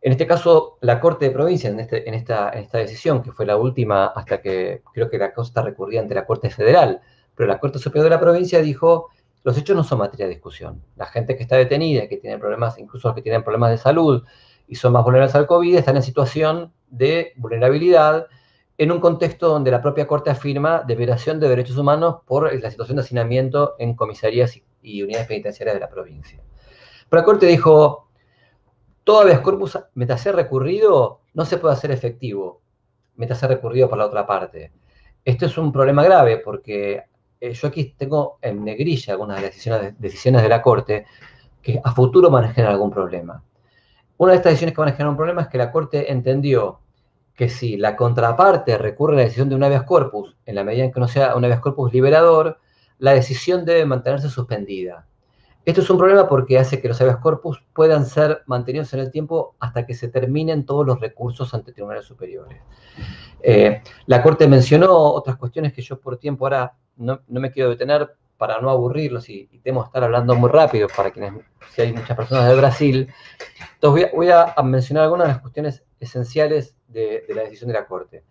En este caso, la Corte de Provincia, en esta decisión, que fue la última hasta que creo que la cosa está recurrida ante la Corte Federal, pero la Corte Superior de la Provincia dijo, los hechos no son materia de discusión. La gente que está detenida, que tiene problemas, incluso los que tienen problemas de salud y son más vulnerables al COVID, están en situación de vulnerabilidad en un contexto donde la propia Corte afirma de violación de derechos humanos por la situación de hacinamiento en comisarías y unidades penitenciarias de la provincia. Pero la Corte dijo, todo habeas corpus, mientras sea recurrido, no se puede hacer efectivo, mientras sea recurrido por la otra parte. Esto es un problema grave porque yo aquí tengo en negrilla algunas de las decisiones de la Corte que a futuro van a generar algún problema. Una de estas decisiones que van a generar un problema es que la Corte entendió que si la contraparte recurre a la decisión de un habeas corpus, en la medida en que no sea un habeas corpus liberador, la decisión debe mantenerse suspendida. Esto es un problema porque hace que los habeas corpus puedan ser mantenidos en el tiempo hasta que se terminen todos los recursos ante tribunales superiores. La Corte mencionó otras cuestiones que yo por tiempo ahora no me quiero detener para no aburrirlos y temo estar hablando muy rápido para quienes, si hay muchas personas de Brasil. Entonces voy a mencionar algunas de las cuestiones esenciales de la decisión de la Corte.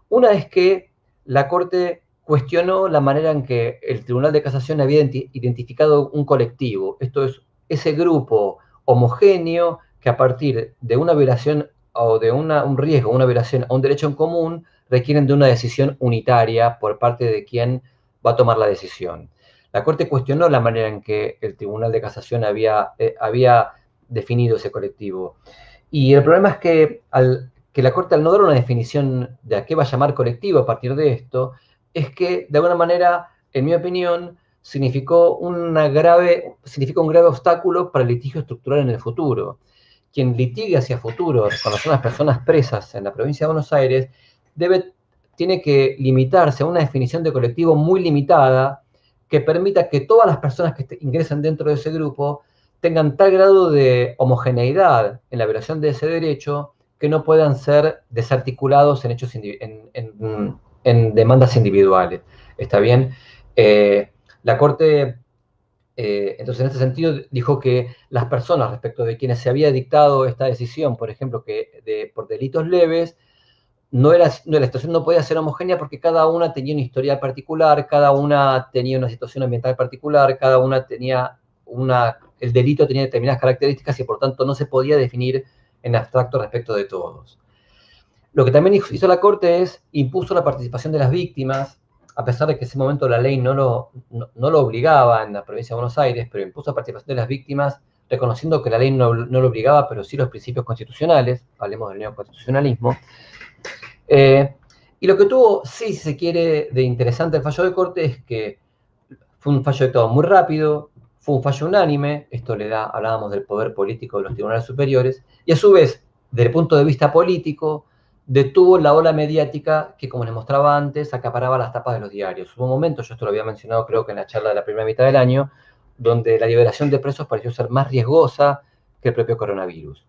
Una es que la Corte cuestionó la manera en que el Tribunal de Casación había identificado un colectivo. Esto es ese grupo homogéneo que a partir de una violación o de un riesgo, una violación a un derecho en común, requieren de una decisión unitaria por parte de quien va a tomar la decisión. La Corte cuestionó la manera en que el Tribunal de Casación había definido ese colectivo. Y el problema es que la Corte, al no dar una definición de a qué va a llamar colectivo a partir de esto, es que, de alguna manera, en mi opinión, significó un grave obstáculo para el litigio estructural en el futuro. Quien litigue hacia futuro con las personas presas en la provincia de Buenos Aires tiene que limitarse a una definición de colectivo muy limitada que permita que todas las personas que ingresen dentro de ese grupo tengan tal grado de homogeneidad en la violación de ese derecho que no puedan ser desarticulados en hechos en demandas individuales. ¿Está bien? La Corte, entonces, en este sentido, dijo que las personas respecto de quienes se había dictado esta decisión, por ejemplo, que por delitos leves, la situación no podía ser homogénea porque cada una tenía una historia particular, cada una tenía una situación ambiental particular, cada una tenía el delito tenía determinadas características y por tanto no se podía definir en abstracto respecto de todos. Lo que también hizo la Corte es impuso la participación de las víctimas, a pesar de que en ese momento la ley no lo obligaba en la provincia de Buenos Aires, pero impuso la participación de las víctimas, reconociendo que la ley no lo obligaba, pero sí los principios constitucionales, hablemos del neoconstitucionalismo. Y lo que tuvo, sí, si se quiere, de interesante el fallo de Corte es que fue un fallo dictado muy rápido, fue un fallo unánime, esto hablábamos del poder político de los tribunales superiores, y a su vez, desde el punto de vista político, detuvo la ola mediática que, como les mostraba antes, acaparaba las tapas de los diarios. Hubo un momento, yo esto lo había mencionado creo que en la charla de la primera mitad del año, donde la liberación de presos pareció ser más riesgosa que el propio coronavirus.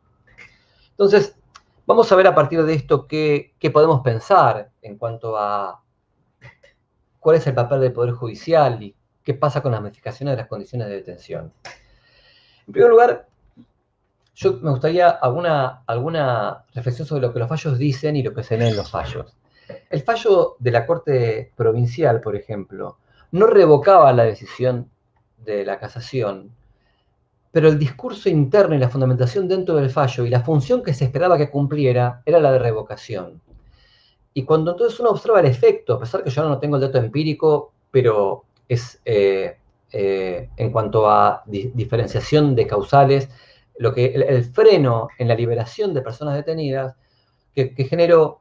Entonces, vamos a ver a partir de esto qué podemos pensar en cuanto a cuál es el papel del Poder Judicial y qué pasa con las modificaciones de las condiciones de detención. En primer lugar, yo me gustaría alguna reflexión sobre lo que los fallos dicen y lo que se lee en los fallos. El fallo de la Corte Provincial, por ejemplo, no revocaba la decisión de la casación, pero el discurso interno y la fundamentación dentro del fallo y la función que se esperaba que cumpliera era la de revocación. Y cuando entonces uno observa el efecto, a pesar que yo no tengo el dato empírico, pero es en cuanto a diferenciación de causales, el freno en la liberación de personas detenidas que generó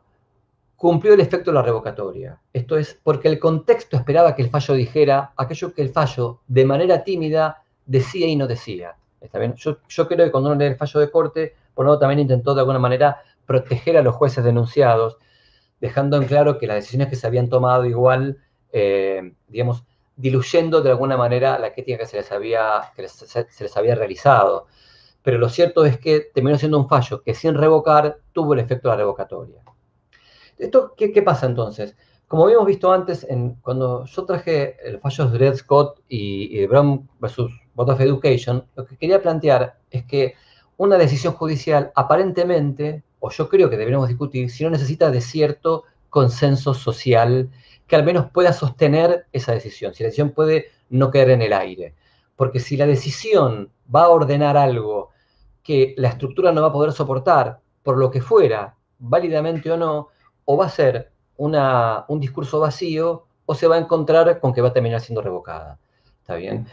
cumplió el efecto de la revocatoria. Esto es porque el contexto esperaba que el fallo dijera aquello que el fallo, de manera tímida, decía y no decía. ¿Está bien? Yo creo que cuando uno lee el fallo de Corte, por lo tanto también intentó de alguna manera proteger a los jueces denunciados, dejando en claro que las decisiones que se habían tomado igual, digamos, diluyendo de alguna manera la crítica que se les había realizado. Pero lo cierto es que terminó siendo un fallo que sin revocar tuvo el efecto de la revocatoria. ¿Esto qué pasa entonces? Como habíamos visto antes, cuando yo traje los fallos de Dred Scott y Brown versus Board of Education, lo que quería plantear es que una decisión judicial aparentemente, o yo creo que deberíamos discutir, si no necesita de cierto consenso social que al menos pueda sostener esa decisión, si la decisión puede no quedar en el aire. Porque si la decisión va a ordenar algo que la estructura no va a poder soportar, por lo que fuera, válidamente o no, o va a ser un discurso vacío o se va a encontrar con que va a terminar siendo revocada. ¿Está bien?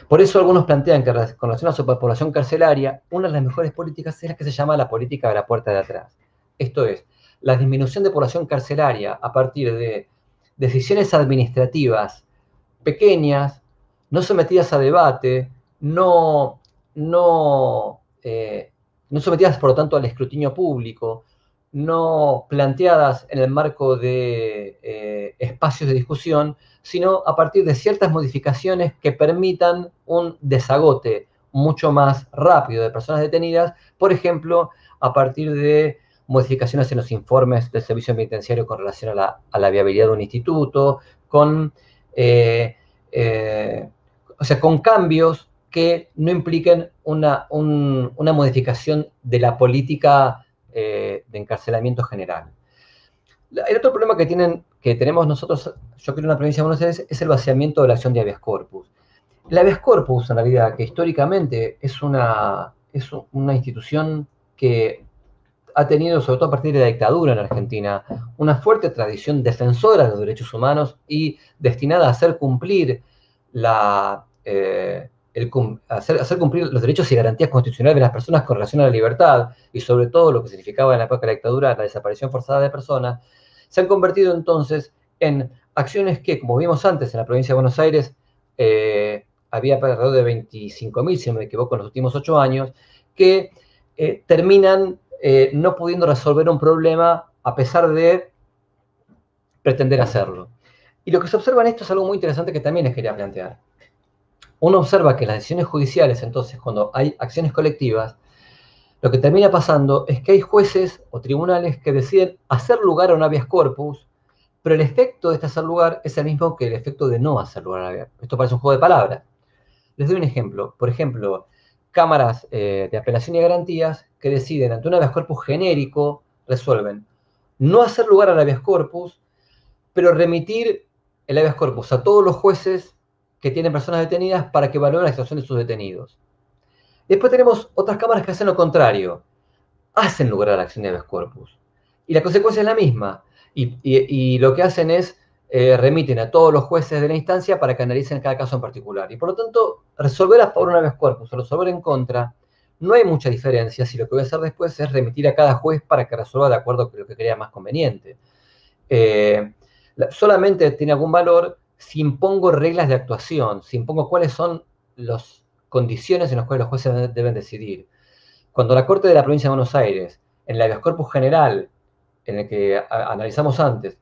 Por eso algunos plantean que con relación a la superpoblación carcelaria, una de las mejores políticas es la que se llama la política de la puerta de atrás. Esto es, la disminución de población carcelaria a partir de decisiones administrativas pequeñas, no sometidas a debate, no, no, no sometidas, por lo tanto, al escrutinio público, no planteadas en el marco de espacios de discusión, sino a partir de ciertas modificaciones que permitan un desagote mucho más rápido de personas detenidas, por ejemplo, a partir de modificaciones en los informes del servicio penitenciario con relación a la viabilidad de un instituto, con o sea, con cambios que no impliquen una modificación de la política de encarcelamiento general. El otro problema que tenemos nosotros, yo creo, en la provincia de Buenos Aires, es el vaciamiento de la acción de habeas corpus. El habeas corpus, en realidad, que históricamente es una institución que ha tenido, sobre todo a partir de la dictadura en Argentina, una fuerte tradición defensora de los derechos humanos y destinada a hacer cumplir hacer cumplir los derechos y garantías constitucionales de las personas con relación a la libertad y sobre todo lo que significaba en la época de la dictadura la desaparición forzada de personas, se han convertido entonces en acciones que, como vimos antes en la provincia de Buenos Aires, había alrededor de 25.000, si no me equivoco, en los últimos 8 años, que terminan no pudiendo resolver un problema a pesar de pretender hacerlo. Y lo que se observa en esto es algo muy interesante que también les quería plantear. Uno observa que las decisiones judiciales, entonces, cuando hay acciones colectivas, lo que termina pasando es que hay jueces o tribunales que deciden hacer lugar a un habeas corpus, pero el efecto de este hacer lugar es el mismo que el efecto de no hacer lugar a un habeas corpus. Esto parece un juego de palabras. Les doy un ejemplo. Por ejemplo, cámaras de apelación y garantías que deciden ante un habeas corpus genérico, resuelven no hacer lugar al habeas corpus, pero remitir el habeas corpus a todos los jueces que tienen personas detenidas para que evalúen la situación de sus detenidos. Después tenemos otras cámaras que hacen lo contrario, hacen lugar a la acción de habeas corpus. Y la consecuencia es la misma. Y lo que hacen es remiten a todos los jueces de la instancia para que analicen cada caso en particular. Y por lo tanto, resolver a favor de un habeas corpus o resolver en contra, no hay mucha diferencia si lo que voy a hacer después es remitir a cada juez para que resuelva de acuerdo con lo que crea más conveniente. Solamente tiene algún valor si impongo reglas de actuación, si impongo cuáles son las condiciones en las cuales los jueces deben decidir. Cuando la Corte de la Provincia de Buenos Aires, en el habeas corpus general, en el que analizamos antes,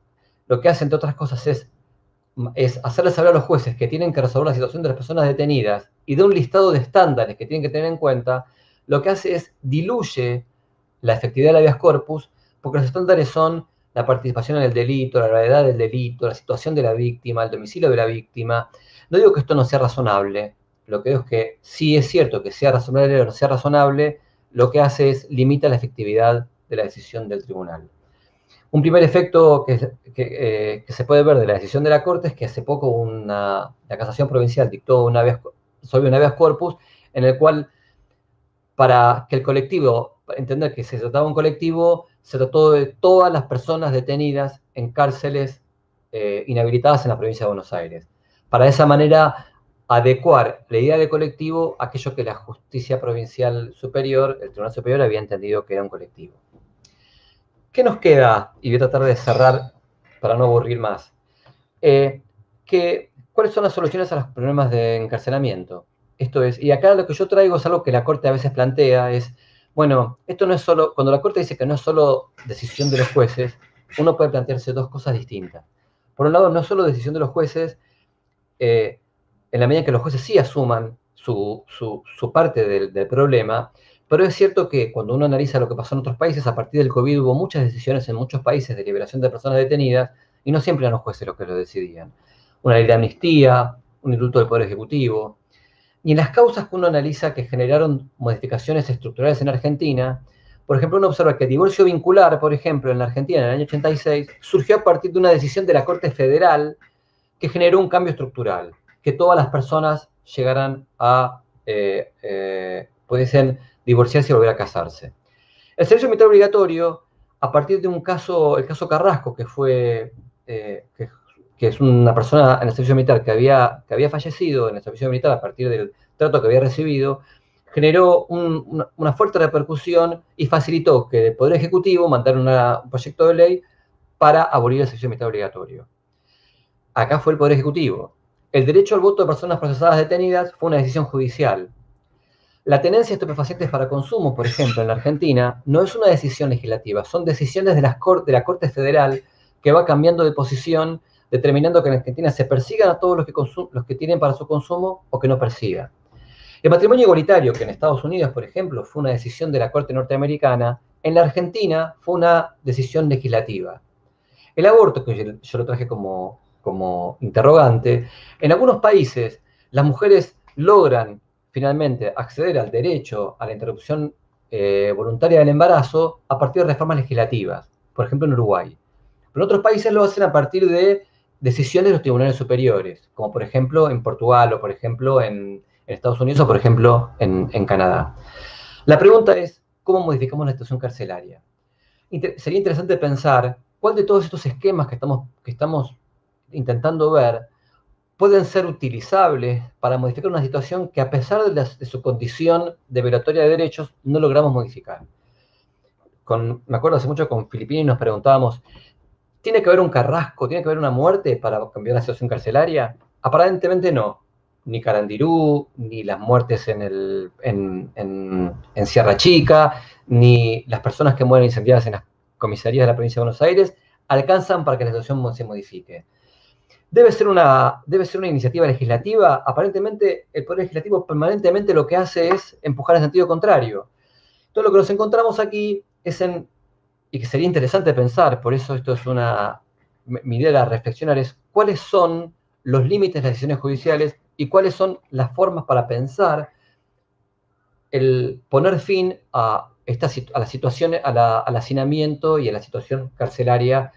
lo que hace, entre otras cosas, es hacerles saber a los jueces que tienen que resolver la situación de las personas detenidas y de un listado de estándares que tienen que tener en cuenta, lo que hace es diluye la efectividad del habeas corpus, porque los estándares son la participación en el delito, la gravedad del delito, la situación de la víctima, el domicilio de la víctima. No digo que esto no sea razonable, lo que digo es que sí es cierto que sea razonable o no sea razonable, lo que hace es limita la efectividad de la decisión del tribunal. Un primer efecto que se puede ver de la decisión de la Corte es que hace poco la Casación Provincial dictó sobre un habeas corpus en el cual, para que el colectivo, para entender que se trataba de un colectivo, se trató de todas las personas detenidas en cárceles inhabilitadas en la provincia de Buenos Aires. Para de esa manera adecuar la idea de colectivo a aquello que la justicia provincial superior, el Tribunal Superior, había entendido que era un colectivo. ¿Qué nos queda? Y voy a tratar de cerrar para no aburrir más. ¿Cuáles son las soluciones a los problemas de encarcelamiento? Esto es, y acá lo que yo traigo es algo que la Corte a veces plantea, es, bueno, esto no es solo, cuando la Corte dice que no es solo decisión de los jueces, uno puede plantearse dos cosas distintas. Por un lado, no es solo decisión de los jueces, en la medida en que los jueces sí asuman su parte del problema, pero es cierto que cuando uno analiza lo que pasó en otros países, a partir del COVID hubo muchas decisiones en muchos países de liberación de personas detenidas, y no siempre eran los jueces los que lo decidían. Una ley de amnistía, un indulto del Poder Ejecutivo. Y en las causas que uno analiza que generaron modificaciones estructurales en Argentina, por ejemplo, uno observa que el divorcio vincular, por ejemplo, en la Argentina en el año 86, surgió a partir de una decisión de la Corte Federal que generó un cambio estructural, que todas las personas llegaran a, pudiesen divorciarse y volver a casarse. El servicio militar obligatorio, a partir de un caso, el caso Carrasco, que fue, que es una persona en el servicio militar que había fallecido en el servicio militar a partir del trato que había recibido, generó una fuerte repercusión y facilitó que el Poder Ejecutivo mandara un proyecto de ley para abolir el servicio militar obligatorio. Acá fue el Poder Ejecutivo. El derecho al voto de personas procesadas detenidas fue una decisión judicial. La tenencia de estupefacientes para consumo, por ejemplo, en la Argentina, no es una decisión legislativa, son decisiones de la Corte Federal que va cambiando de posición, determinando que en la Argentina se persigan a todos los que tienen para su consumo o que no persigan. El matrimonio igualitario, que en Estados Unidos, por ejemplo, fue una decisión de la Corte norteamericana, en la Argentina fue una decisión legislativa. El aborto, que yo lo traje como interrogante, en algunos países las mujeres logran finalmente acceder al derecho a la interrupción voluntaria del embarazo a partir de reformas legislativas, por ejemplo en Uruguay. Pero en otros países lo hacen a partir de decisiones de los tribunales superiores, como por ejemplo en Portugal o por ejemplo en Estados Unidos o por ejemplo en Canadá. La pregunta es, ¿cómo modificamos la situación carcelaria? Sería interesante pensar cuál de todos estos esquemas que estamos intentando ver pueden ser utilizables para modificar una situación que a pesar de su condición de violatoria de derechos no logramos modificar. Me acuerdo hace mucho con Filippini nos preguntábamos, ¿tiene que haber un Carrasco, tiene que haber una muerte para cambiar la situación carcelaria? Aparentemente no. Ni Carandirú, ni las muertes en Sierra Chica, ni las personas que mueren incendiadas en las comisarías de la provincia de Buenos Aires alcanzan para que la situación se modifique. Debe ser una iniciativa legislativa. Aparentemente, el Poder Legislativo permanentemente lo que hace es empujar en sentido contrario. Todo lo que nos encontramos aquí y que sería interesante pensar, por eso esto es mi idea de reflexionar es cuáles son los límites de las decisiones judiciales y cuáles son las formas para pensar el poner fin a la situación, al hacinamiento y a la situación carcelaria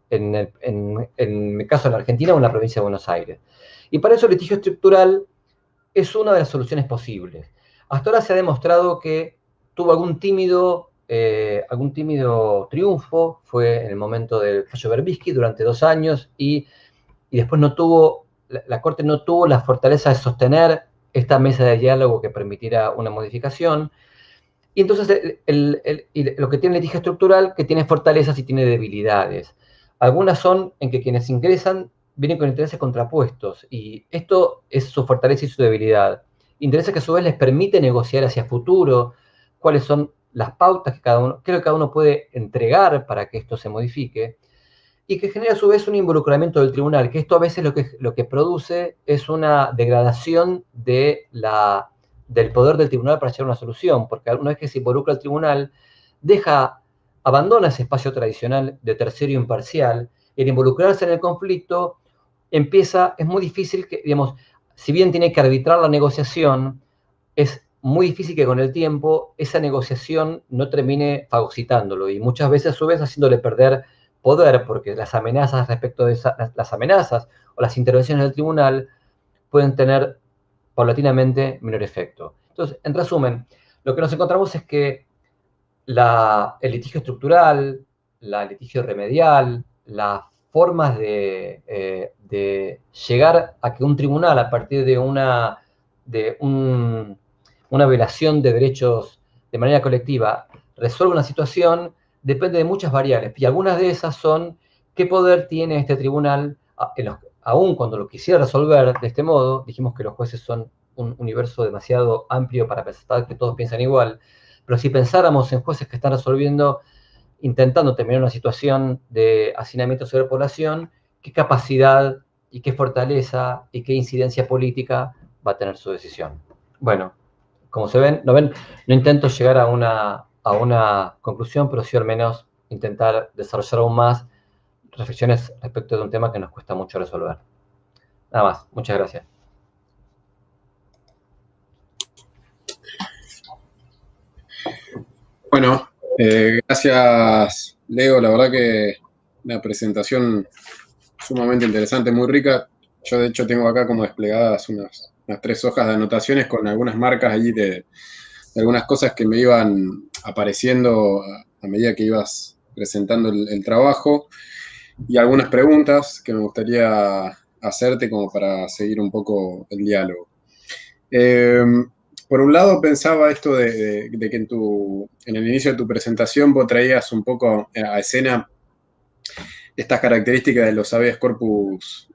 en el caso de la Argentina o en la provincia de Buenos Aires. Y para eso el litigio estructural es una de las soluciones posibles. Hasta ahora se ha demostrado que tuvo algún tímido triunfo, fue en el momento del fallo Berbisky durante 2 años y después la Corte no tuvo la fortaleza de sostener esta mesa de diálogo que permitiera una modificación. Y entonces lo que tiene el litigio estructural, que tiene fortalezas y tiene debilidades. Algunas son en que quienes ingresan vienen con intereses contrapuestos, y esto es su fortaleza y su debilidad. Intereses que a su vez les permite negociar hacia futuro cuáles son las pautas que creo que cada uno puede entregar para que esto se modifique, y que genera a su vez un involucramiento del tribunal, que esto a veces lo que produce es una degradación del poder del tribunal para llegar a una solución, porque una vez que se involucra el tribunal, abandona ese espacio tradicional de tercero imparcial, y al involucrarse en el conflicto, es muy difícil que, digamos, si bien tiene que arbitrar la negociación, es muy difícil que con el tiempo esa negociación no termine fagocitándolo, y muchas veces a su vez haciéndole perder poder, porque las amenazas respecto de las amenazas o las intervenciones del tribunal pueden tener paulatinamente menor efecto. Entonces, en resumen, lo que nos encontramos es que el litigio estructural, el litigio remedial, las formas de llegar a que un tribunal, a partir de una violación de derechos de manera colectiva, resuelva una situación, depende de muchas variables. Y algunas de esas son qué poder tiene este tribunal, aún cuando lo quisiera resolver de este modo. Dijimos que los jueces son un universo demasiado amplio para pensar que todos piensan igual. Pero si pensáramos en jueces que están intentando terminar una situación de hacinamiento sobre población, ¿qué capacidad y qué fortaleza y qué incidencia política va a tener su decisión? Bueno, como se ven, no intento llegar a una conclusión, pero sí al menos intentar desarrollar aún más reflexiones respecto de un tema que nos cuesta mucho resolver. Nada más, muchas gracias. Bueno, gracias, Leo. La verdad que una presentación sumamente interesante, muy rica. Yo, de hecho, tengo acá como desplegadas unas 3 hojas de anotaciones con algunas marcas allí de algunas cosas que me iban apareciendo a medida que ibas presentando el trabajo y algunas preguntas que me gustaría hacerte como para seguir un poco el diálogo. Por un lado pensaba esto de que en el inicio de tu presentación vos traías un poco a escena estas características de los habeas corpus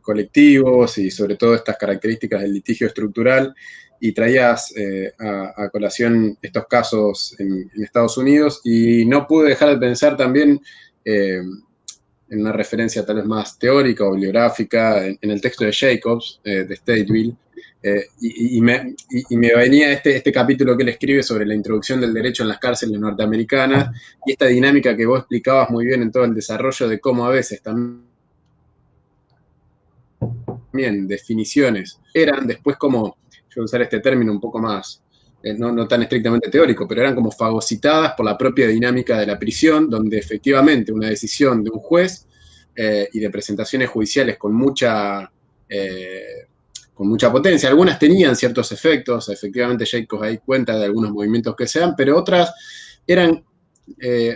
colectivos y sobre todo estas características del litigio estructural y traías a colación estos casos en Estados Unidos y no pude dejar de pensar también en una referencia tal vez más teórica o bibliográfica en el texto de Jacobs, de Stateville, y me venía este capítulo que él escribe sobre la introducción del derecho en las cárceles norteamericanas y esta dinámica que vos explicabas muy bien en todo el desarrollo de cómo a veces también definiciones eran después como, yo voy a usar este término un poco más, no tan estrictamente teórico, pero eran como fagocitadas por la propia dinámica de la prisión, donde efectivamente una decisión de un juez y de presentaciones judiciales con mucha potencia. Algunas tenían ciertos efectos, efectivamente Jacobs ahí cuenta de algunos movimientos que se dan, pero otras eran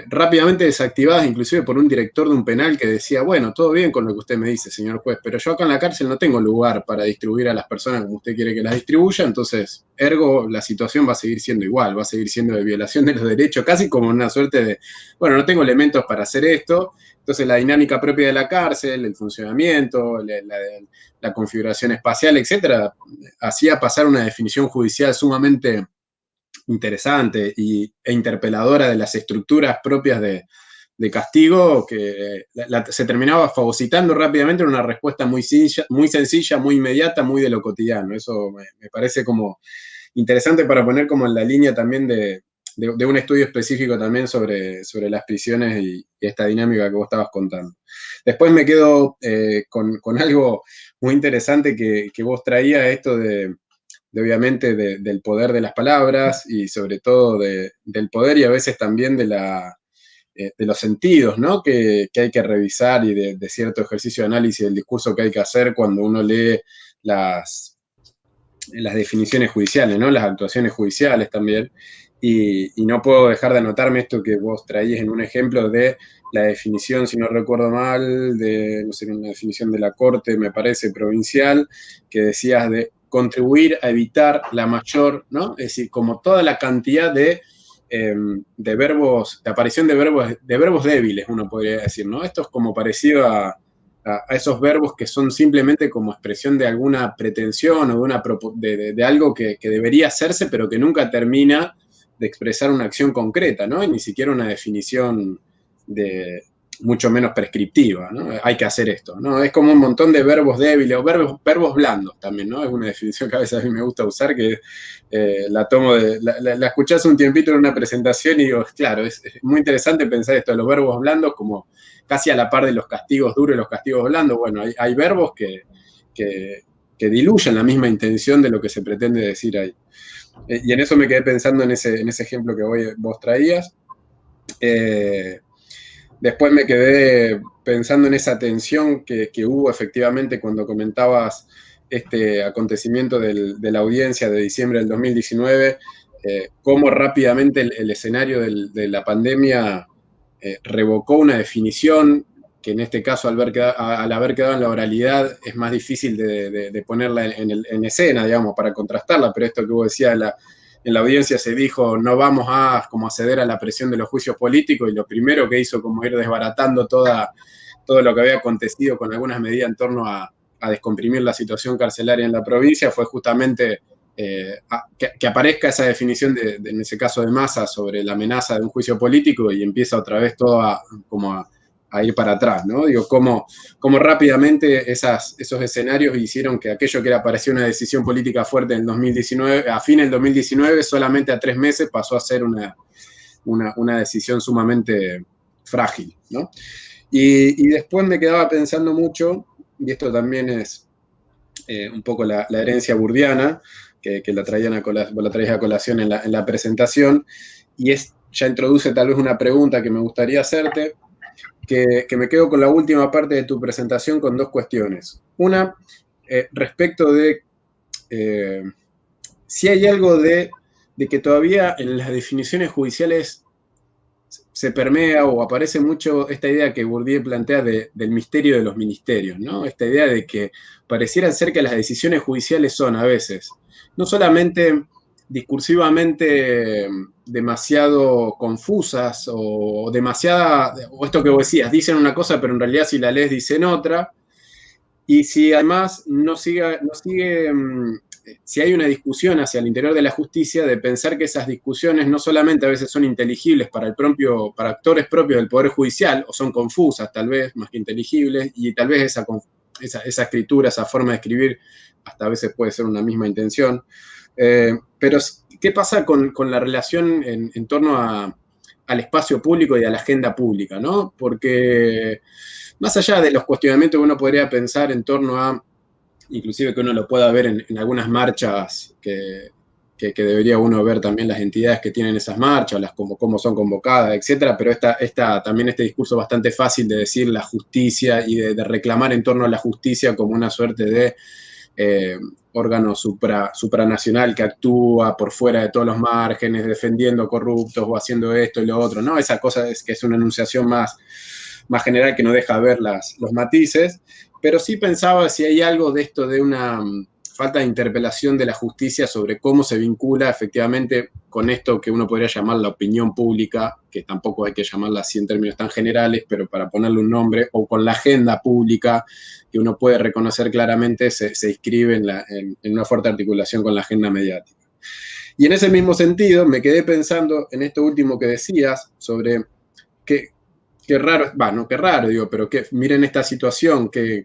rápidamente desactivadas, inclusive por un director de un penal que decía, bueno, todo bien con lo que usted me dice, señor juez, pero yo acá en la cárcel no tengo lugar para distribuir a las personas como usted quiere que las distribuya, entonces, ergo, la situación va a seguir siendo igual, va a seguir siendo de violación de los derechos, casi como una suerte de, bueno, no tengo elementos para hacer esto, entonces la dinámica propia de la cárcel, el funcionamiento, la configuración espacial, etcétera, hacía pasar una definición judicial sumamente interesante e interpeladora de las estructuras propias de castigo que se terminaba fagocitando rápidamente en una respuesta muy sencilla, muy inmediata, muy de lo cotidiano. Eso me parece como interesante para poner como en la línea también de un estudio específico también sobre las prisiones y esta dinámica que vos estabas contando. Después me quedo con algo muy interesante que vos traías, esto obviamente del poder de las palabras y sobre todo del poder y a veces también de los sentidos, ¿no? Que hay que revisar y de cierto ejercicio de análisis del discurso que hay que hacer cuando uno lee las definiciones judiciales, ¿no? Las actuaciones judiciales también. Y no puedo dejar de anotarme esto que vos traías en un ejemplo de la definición, si no recuerdo mal, no sé, una definición de la Corte, me parece, provincial, que decías de contribuir a evitar la mayor, ¿no? Es decir, como toda la cantidad de verbos, de aparición de verbos débiles, uno podría decir, ¿no? Esto es como parecido a esos verbos que son simplemente como expresión de alguna pretensión o de algo que debería hacerse, pero que nunca termina de expresar una acción concreta, ¿no? Y ni siquiera una definición mucho menos prescriptiva, ¿no? Hay que hacer esto, ¿no? Es como un montón de verbos débiles o verbos blandos también, ¿no? Es una definición que a veces a mí me gusta usar, que la tomo la escuché hace un tiempito en una presentación y digo, claro, es muy interesante pensar esto de los verbos blandos como casi a la par de los castigos duros y los castigos blandos. Bueno, hay verbos que diluyen la misma intención de lo que se pretende decir ahí. Y en eso me quedé pensando en ese ejemplo que vos traías. Después me quedé pensando en esa tensión que hubo efectivamente cuando comentabas este acontecimiento de la audiencia de diciembre del 2019, cómo rápidamente el escenario de la pandemia revocó una definición que en este caso al haber quedado en la oralidad es más difícil de ponerla en escena, digamos, para contrastarla, pero esto que vos decías, en la audiencia se dijo, no vamos a como ceder a la presión de los juicios políticos, y lo primero que hizo como ir desbaratando todo lo que había acontecido con algunas medidas en torno a descomprimir la situación carcelaria en la provincia fue justamente que aparezca esa definición en ese caso de Massa sobre la amenaza de un juicio político y empieza otra vez todo a ir para atrás, ¿no? Digo, cómo rápidamente esos escenarios hicieron que aquello que parecía una decisión política fuerte en el 2019, a fin del 2019, solamente a 3 meses pasó a ser una decisión sumamente frágil, ¿no? Y después me quedaba pensando mucho, y esto también es un poco la herencia burdiana, que la traían vos la traías a colación en la presentación, y ya introduce tal vez una pregunta que me gustaría hacerte, que me quedo con la última parte de tu presentación con dos cuestiones. Una, respecto de si hay algo de que todavía en las definiciones judiciales se permea o aparece mucho esta idea que Bourdieu plantea del misterio de los ministerios, ¿no? Esta idea de que pareciera ser que las decisiones judiciales son a veces no solamente discursivamente demasiado confusas o o esto que vos decías, dicen una cosa pero en realidad si la lees dicen otra, y si además no sigue si hay una discusión hacia el interior de la justicia, de pensar que esas discusiones no solamente a veces son inteligibles para actores propios del Poder Judicial, o son confusas tal vez, más que inteligibles, y tal vez esa escritura, esa forma de escribir, hasta a veces puede ser una misma intención. Pero, ¿qué pasa con la relación en torno al espacio público y a la agenda pública, ¿no? Porque más allá de los cuestionamientos que uno podría pensar en torno a, inclusive que uno lo pueda ver en algunas marchas que debería uno ver también las entidades que tienen esas marchas, cómo son convocadas, etcétera, pero también este discurso bastante fácil de decir la justicia y de reclamar en torno a la justicia como una suerte de órgano supranacional que actúa por fuera de todos los márgenes, defendiendo corruptos o haciendo esto y lo otro, ¿no? Esa cosa es que es una enunciación más general que no deja ver los matices, pero sí pensaba si hay algo de esto de una falta de interpelación de la justicia sobre cómo se vincula efectivamente con esto que uno podría llamar la opinión pública, que tampoco hay que llamarla así en términos tan generales, pero para ponerle un nombre, o con la agenda pública, que uno puede reconocer claramente se inscribe en una fuerte articulación con la agenda mediática. Y en ese mismo sentido, me quedé pensando en esto último que decías sobre qué raro, no qué raro, digo, pero miren esta situación, qué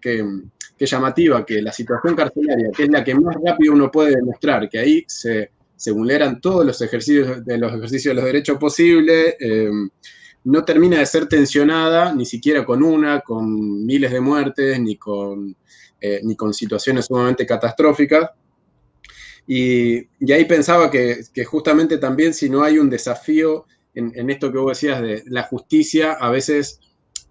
llamativa, que la situación carcelaria, que es la que más rápido uno puede demostrar, que ahí se vulneran todos los ejercicios de los derechos posibles, no termina de ser tensionada, ni siquiera con miles de muertes, ni con situaciones sumamente catastróficas. Y ahí pensaba que justamente también si no hay un desafío en esto que vos decías de la justicia, a veces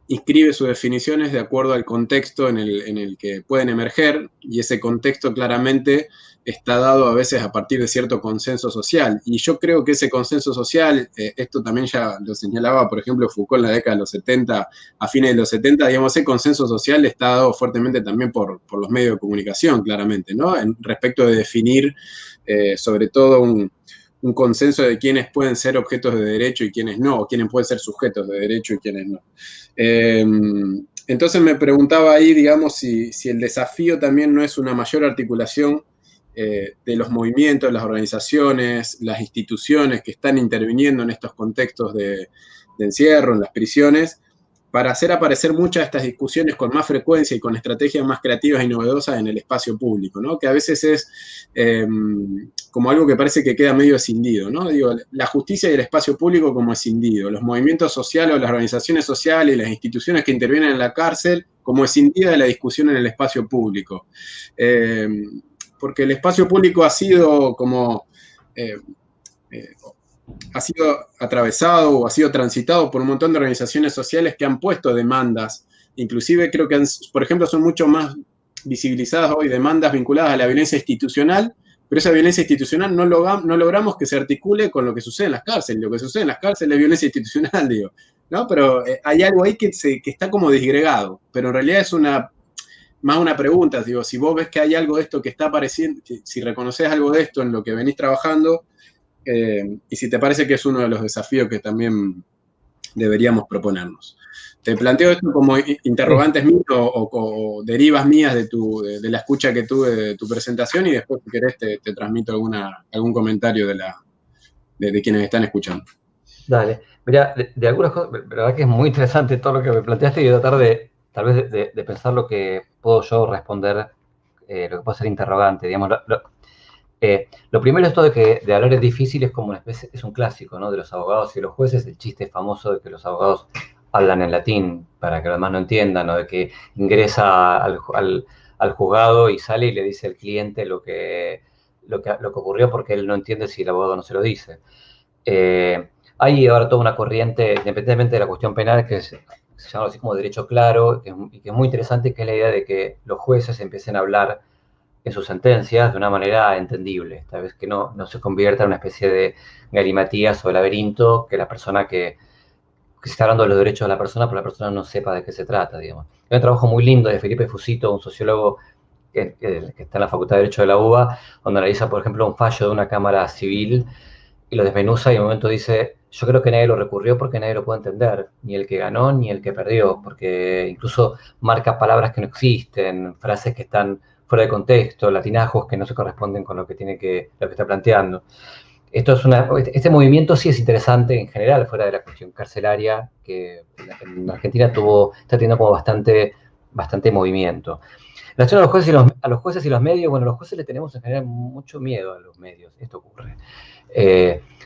inscribe sus definiciones de acuerdo al contexto en el que pueden emerger, y ese contexto claramente está dado a veces a partir de cierto consenso social. Y yo creo que ese consenso social, esto también ya lo señalaba, por ejemplo, Foucault en la década de los 70, a fines de los 70, digamos, ese consenso social está dado fuertemente también por los medios de comunicación, claramente, ¿no? Respecto de definir, sobre todo, un consenso de quiénes pueden ser objetos de derecho y quiénes no, o quiénes pueden ser sujetos de derecho y quiénes no. Entonces me preguntaba ahí, digamos, si el desafío también no es una mayor articulación de los movimientos, las organizaciones, las instituciones que están interviniendo en estos contextos de encierro, en las prisiones, para hacer aparecer muchas de estas discusiones con más frecuencia y con estrategias más creativas y novedosas en el espacio público, ¿no? Que a veces es como algo que parece que queda medio escindido, ¿no? Digo, la justicia y el espacio público como escindido, los movimientos sociales o las organizaciones sociales y las instituciones que intervienen en la cárcel como escindida de la discusión en el espacio público. Porque el espacio público ha sido como... ha sido atravesado o ha sido transitado por un montón de organizaciones sociales que han puesto demandas, inclusive creo que, por ejemplo, son mucho más visibilizadas hoy demandas vinculadas a la violencia institucional, pero esa violencia institucional no logramos que se articule con lo que sucede en las cárceles. Lo que sucede en las cárceles es violencia institucional, digo, ¿no? Pero hay algo ahí que está como disgregado, pero en realidad es más una pregunta, digo, si vos ves que hay algo de esto que está apareciendo, si reconoces algo de esto en lo que venís trabajando, y si te parece que es uno de los desafíos que también deberíamos proponernos. Te planteo esto como interrogantes míos o derivas mías de la escucha que tuve de tu presentación, y después, si querés, te transmito algún comentario de quienes están escuchando. Dale. Mira, de algunas cosas, la verdad que es muy interesante todo lo que me planteaste, y tratar tal vez de pensar lo que puedo yo responder, lo que puede ser interrogante, digamos. Lo primero, esto de hablar es difícil, es como una especie, es un clásico, ¿no? De los abogados y los jueces, el chiste famoso de que los abogados hablan en latín para que los demás no entiendan, o de que ingresa al juzgado y sale y le dice al cliente lo que ocurrió porque él no entiende si el abogado no se lo dice. Hay ahora toda una corriente, independientemente de la cuestión penal, que se llama así como derecho claro, y que es muy interesante, que es la idea de que los jueces empiecen a hablar en sus sentencias de una manera entendible, esta vez que no se convierta en una especie de galimatías o laberinto, que la persona que se está hablando de los derechos de la persona, pero la persona no sepa de qué se trata, digamos. Hay un trabajo muy lindo de Felipe Fusito, un sociólogo que está en la Facultad de Derecho de la UBA, donde analiza, por ejemplo, un fallo de una cámara civil y lo desmenuza y en un momento dice, yo creo que nadie lo recurrió porque nadie lo puede entender, ni el que ganó ni el que perdió, porque incluso marca palabras que no existen, frases que están fuera de contexto, latinajos que no se corresponden con lo que está planteando. Este movimiento sí es interesante en general, fuera de la cuestión carcelaria, que en Argentina está teniendo como bastante movimiento. En relación a los jueces y los medios, bueno, los jueces le tenemos en general mucho miedo a los medios, esto ocurre.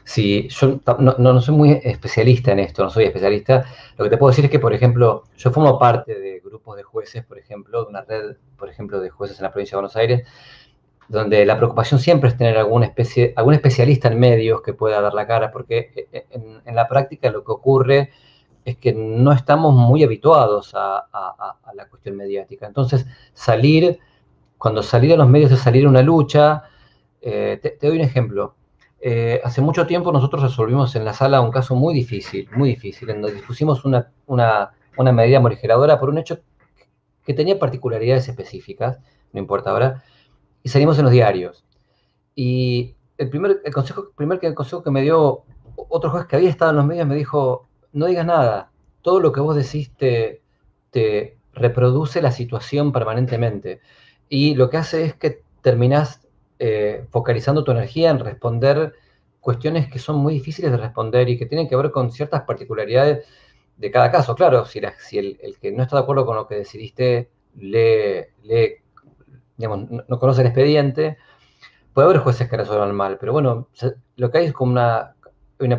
Si yo no soy muy especialista en esto, no soy especialista, lo que te puedo decir es que, por ejemplo, yo formo parte de grupos de jueces, por ejemplo, de una red, por ejemplo, de jueces en la provincia de Buenos Aires, donde la preocupación siempre es tener algún especialista en medios que pueda dar la cara, porque en la práctica lo que ocurre es que no estamos muy habituados a la cuestión mediática. Entonces, cuando salir a los medios es salir a una lucha, te doy un ejemplo. Hace mucho tiempo nosotros resolvimos en la sala un caso muy difícil, en donde dispusimos una medida morigeradora por un hecho que tenía particularidades específicas, no importa ahora, y salimos en los diarios. Y el consejo que me dio otro juez que había estado en los medios me dijo, no digas nada, todo lo que vos decís te reproduce la situación permanentemente. Y lo que hace es que terminás focalizando tu energía en responder cuestiones que son muy difíciles de responder y que tienen que ver con ciertas particularidades de cada caso. Claro, si el que no está de acuerdo con lo que decidiste digamos, no conoce el expediente, puede haber jueces que resuelvan mal, pero bueno, lo que hay es como una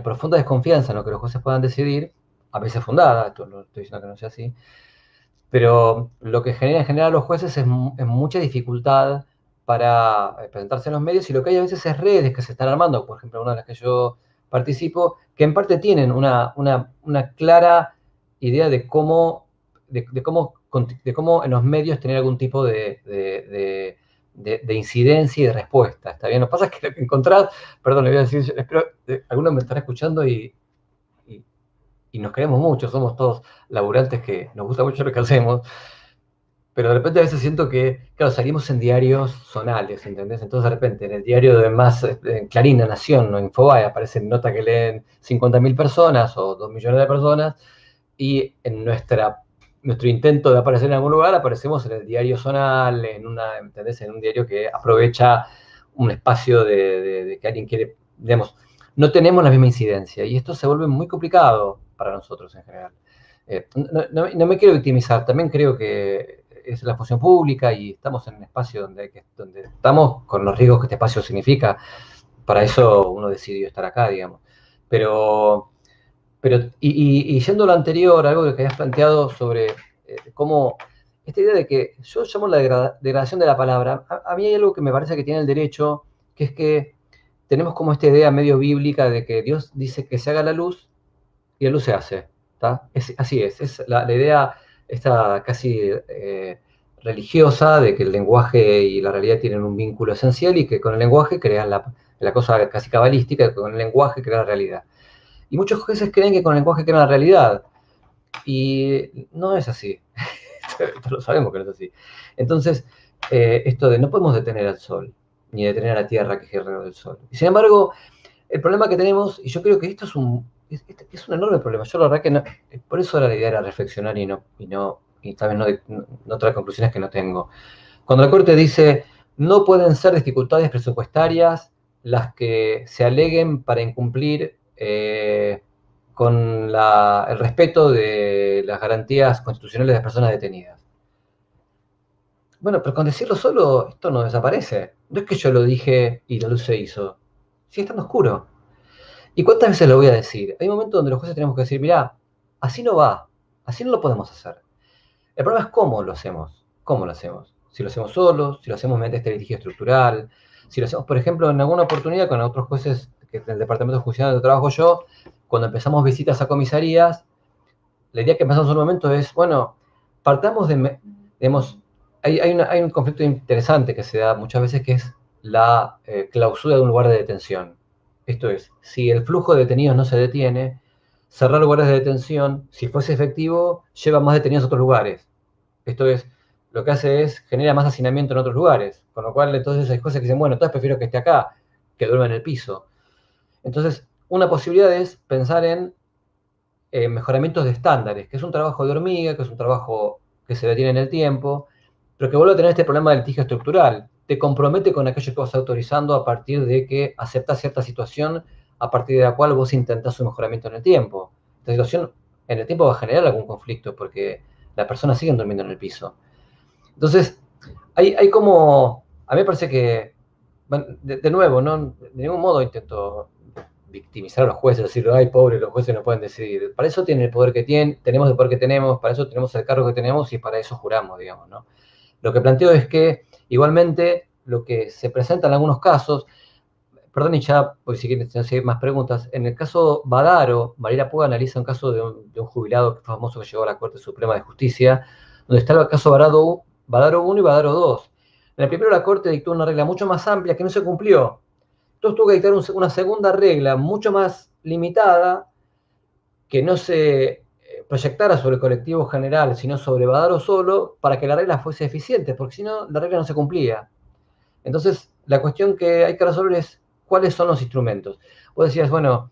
profunda desconfianza en lo que los jueces puedan decidir, a veces fundada, esto no estoy diciendo que no sea así, pero lo que genera en general a los jueces es mucha dificultad para presentarse en los medios, y lo que hay a veces es redes que se están armando, por ejemplo, una de las que yo participo, que en parte tienen una clara idea de cómo en los medios tener algún tipo de incidencia y de respuesta. ¿Está bien? Lo que pasa es que lo que encontrás, perdón, le voy a decir, espero algunos me están escuchando y nos queremos mucho, somos todos laburantes que nos gusta mucho lo que hacemos, pero de repente a veces siento que, claro, salimos en diarios zonales, ¿entendés? Entonces de repente en el diario de más, en Clarín, La Nación o Infobae aparecen notas que leen 50.000 personas o 2 millones de personas, y en nuestro intento de aparecer en algún lugar aparecemos en el diario zonal, ¿entendés? En un diario que aprovecha un espacio de que alguien quiere, digamos, no tenemos la misma incidencia, y esto se vuelve muy complicado para nosotros en general. No me quiero victimizar, también creo que es la función pública y estamos en un espacio donde estamos con los riesgos que este espacio significa. Para eso uno decidió estar acá, digamos. Pero yendo a lo anterior, algo que habías planteado sobre cómo esta idea de que yo llamo la degradación de la palabra, a mí hay algo que me parece que tiene el derecho, que es que tenemos como esta idea medio bíblica de que Dios dice que se haga la luz y la luz se hace. Así es la idea esta casi religiosa de que el lenguaje y la realidad tienen un vínculo esencial y que con el lenguaje crean la cosa casi cabalística, que con el lenguaje crea la realidad. Y muchos jueces creen que con el lenguaje crean la realidad. Y no es así. Lo sabemos que no es así. Entonces, esto de no podemos detener al sol, ni detener a la tierra que gira alrededor del sol. Y sin embargo, el problema que tenemos, y yo creo que esto es un enorme problema, yo la verdad que no, por eso la idea era reflexionar y tal vez no traer conclusiones que no tengo. Cuando la Corte dice, no pueden ser dificultades presupuestarias las que se aleguen para incumplir con el respeto de las garantías constitucionales de las personas detenidas. Bueno, pero con decirlo solo, esto no desaparece. No es que yo lo dije y la luz se hizo. Sigue estando oscuro. ¿Y cuántas veces lo voy a decir? Hay momentos donde los jueces tenemos que decir, mirá, así no va. Así no lo podemos hacer. El problema es cómo lo hacemos. ¿Cómo lo hacemos? Si lo hacemos solos, si lo hacemos mediante este litigio estructural, si lo hacemos, por ejemplo, en alguna oportunidad con otros jueces que en el departamento judicial donde trabajo yo, cuando empezamos visitas a comisarías, la idea que pensamos en un momento es, bueno, partamos de, digamos, hay un conflicto interesante que se da muchas veces que es la clausura de un lugar de detención. Esto es, si el flujo de detenidos no se detiene, cerrar lugares de detención, si fuese efectivo, lleva más detenidos a otros lugares. Esto es, lo que hace es, genera más hacinamiento en otros lugares, con lo cual entonces hay cosas que dicen, bueno, entonces prefiero que esté acá, que duerma en el piso. Entonces, una posibilidad es pensar en mejoramientos de estándares, que es un trabajo de hormiga, que es un trabajo que se detiene en el tiempo, pero que vuelve a tener este problema del litigio estructural. Te compromete con aquello que vas autorizando a partir de que aceptas cierta situación a partir de la cual vos intentás un mejoramiento en el tiempo. Esta situación en el tiempo va a generar algún conflicto porque las personas siguen durmiendo en el piso. Entonces, hay como, a mí me parece que, bueno, de nuevo, no, de ningún modo intento victimizar a los jueces, decir, ay, pobre, los jueces no pueden decidir. Para eso tienen el poder que tienen, tenemos el poder que tenemos, para eso tenemos el cargo que tenemos y para eso juramos, digamos, ¿no? Lo que planteo es que, igualmente, lo que se presenta en algunos casos, perdón, y ya, porque si quieren hacer más preguntas, en el caso Badaro, Mariela Puga analiza un caso de un jubilado famoso que llegó a la Corte Suprema de Justicia, donde está el caso Badaro 1 y Badaro 2. En el primero la Corte dictó una regla mucho más amplia que no se cumplió. Entonces tuvo que dictar una segunda regla mucho más limitada, que no se proyectara sobre el colectivo general, sino sobre Badaro solo, para que la regla fuese eficiente, porque si no, la regla no se cumplía. Entonces, la cuestión que hay que resolver es cuáles son los instrumentos. Vos decías, bueno,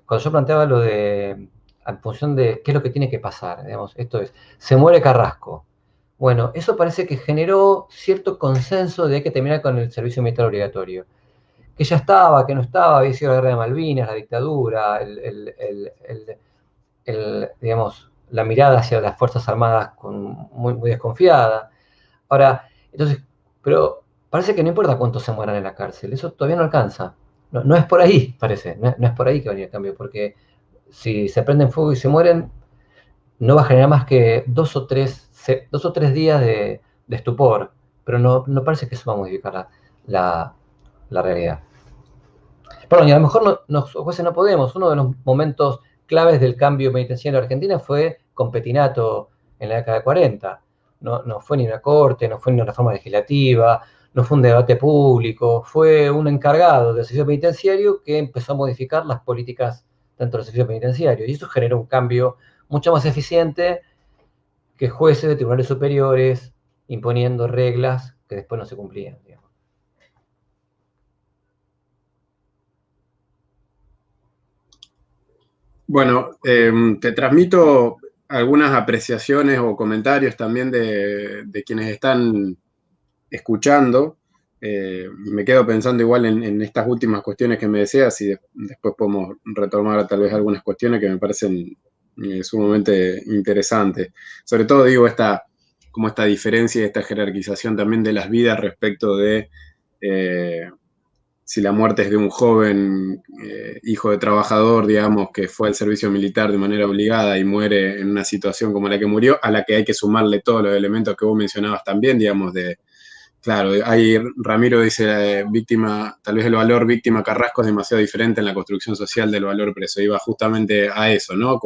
cuando yo planteaba lo de, en función de qué es lo que tiene que pasar, digamos, esto es, se muere Carrasco. Bueno, eso parece que generó cierto consenso de que hay que terminar con el servicio militar obligatorio. Que ya estaba, que no estaba, había sido la guerra de Malvinas, la dictadura, digamos, la mirada hacia las Fuerzas Armadas muy, muy desconfiada. Ahora, entonces, pero parece que no importa cuántos se mueran en la cárcel, eso todavía no alcanza. No, no es por ahí, parece, no es por ahí que va a venir el cambio, porque si se prenden fuego y se mueren, no va a generar más que dos o tres días de estupor, pero no parece que eso va a modificar la realidad. Perdón, y a lo mejor los jueces no podemos. Uno de los momentos claves del cambio penitenciario en Argentina fue con Petinato en la década de 40. No fue ni una corte, no fue ni una reforma legislativa, no fue un debate público, fue un encargado del servicio penitenciario que empezó a modificar las políticas dentro del servicio penitenciario. Y eso generó un cambio mucho más eficiente que jueces de tribunales superiores imponiendo reglas que después no se cumplían. Digamos. Bueno, te transmito algunas apreciaciones o comentarios también de quienes están escuchando. Me quedo pensando igual en estas últimas cuestiones que me deseas y después podemos retomar tal vez algunas cuestiones que me parecen sumamente interesantes. Sobre todo digo como esta diferencia y esta jerarquización también de las vidas respecto de si la muerte es de un joven hijo de trabajador, digamos, que fue al servicio militar de manera obligada y muere en una situación como la que murió, a la que hay que sumarle todos los elementos que vos mencionabas también, digamos, claro, ahí Ramiro dice, víctima, tal vez el valor víctima Carrasco es demasiado diferente en la construcción social del valor preso. Iba justamente a eso, ¿no?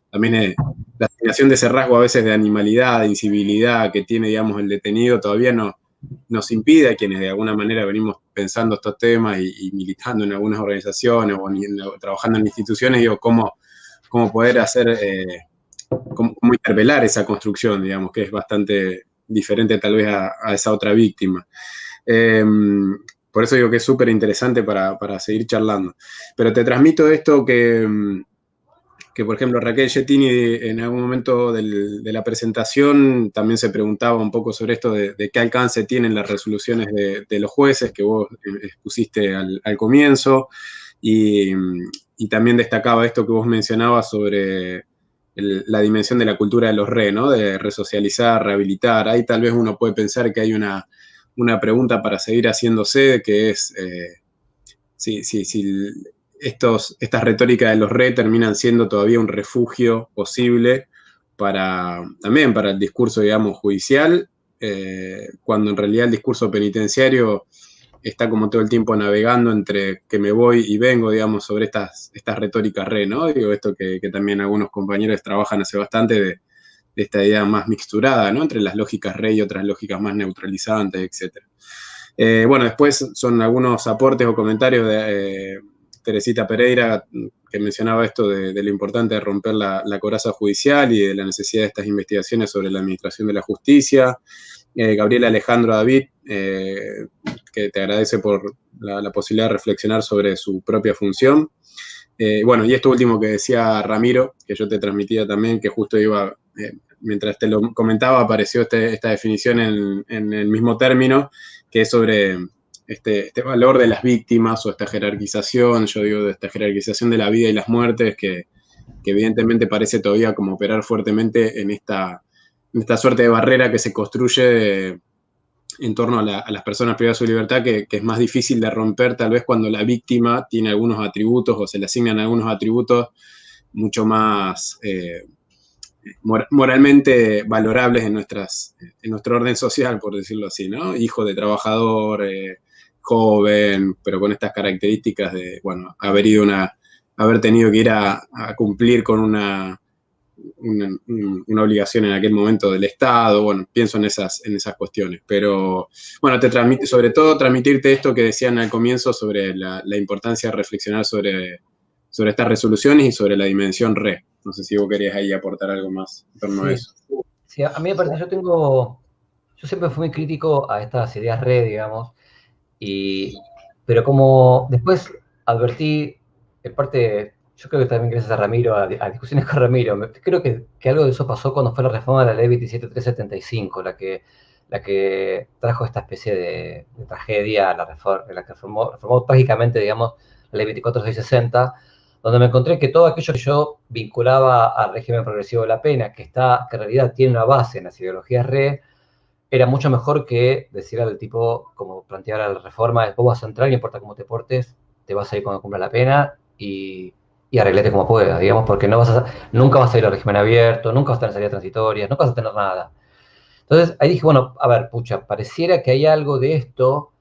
También la asignación de ese rasgo a veces de animalidad, de incivilidad que tiene, digamos, el detenido todavía no nos impide a quienes de alguna manera venimos pensando estos temas y militando en algunas organizaciones o trabajando en instituciones, digo, cómo poder hacer, cómo interpelar esa construcción, digamos, que es bastante diferente tal vez a esa otra víctima. Por eso digo que es súper interesante para seguir charlando. Pero te transmito esto que, por ejemplo, Raquel Gettini en algún momento de la presentación también se preguntaba un poco sobre esto de qué alcance tienen las resoluciones de los jueces que vos expusiste al comienzo y también destacaba esto que vos mencionabas sobre la dimensión de la cultura de los ¿no? De resocializar, rehabilitar. Ahí tal vez uno puede pensar que hay una pregunta para seguir haciéndose, que es si estas retóricas de los terminan siendo todavía un refugio posible también para el discurso, digamos, judicial, cuando en realidad el discurso penitenciario está como todo el tiempo navegando entre que me voy y vengo, digamos, sobre estas retóricas ¿no? Digo, esto que también algunos compañeros trabajan hace bastante de esta idea más mixturada, ¿no? Entre las lógicas y otras lógicas más neutralizantes, etc. Bueno, después son algunos aportes o comentarios de Teresita Pereira, que mencionaba esto de lo importante de romper la coraza judicial y de la necesidad de estas investigaciones sobre la administración de la justicia. Gabriel Alejandro David, que te agradece por la posibilidad de reflexionar sobre su propia función. Bueno, y esto último que decía Ramiro, que yo te transmitía también, que justo iba, mientras te lo comentaba, apareció esta definición en el mismo término, que es sobre este valor de las víctimas o esta jerarquización, yo digo, de esta jerarquización de la vida y las muertes, que evidentemente parece todavía como operar fuertemente en esta suerte de barrera que se construye en torno a las personas privadas de su libertad, que es más difícil de romper tal vez cuando la víctima tiene algunos atributos o se le asignan algunos atributos mucho más moralmente valorables en nuestro orden social, por decirlo así, ¿no? Hijo de trabajador, joven, pero con estas características de, bueno, haber tenido que ir a cumplir con una obligación en aquel momento del Estado. Bueno, pienso en esas cuestiones, pero bueno, sobre todo transmitirte esto que decían al comienzo sobre la importancia de reflexionar sobre estas resoluciones y sobre la dimensión re. No sé si vos querías ahí aportar algo más en torno a eso. Sí, a mí me parece, yo siempre fui muy crítico a estas ideas re, digamos, pero como después advertí, en parte, yo creo que también gracias a Ramiro, a discusiones con Ramiro, creo que algo de eso pasó cuando fue la reforma de la ley 27375, la que trajo esta especie de tragedia, la que reformó trágicamente, digamos, la ley 24660, donde me encontré que todo aquello que yo vinculaba al régimen progresivo de la pena, que en realidad tiene una base en las ideologías re, era mucho mejor que decir al tipo, como planteaba la reforma, vos vas a entrar, no importa cómo te portes, te vas a ir cuando cumpla la pena y arreglate como puedas, digamos, porque nunca vas a ir al régimen abierto, nunca vas a tener salidas transitorias, nunca vas a tener nada. Entonces ahí dije, bueno, a ver, pucha, pareciera que hay algo de esto,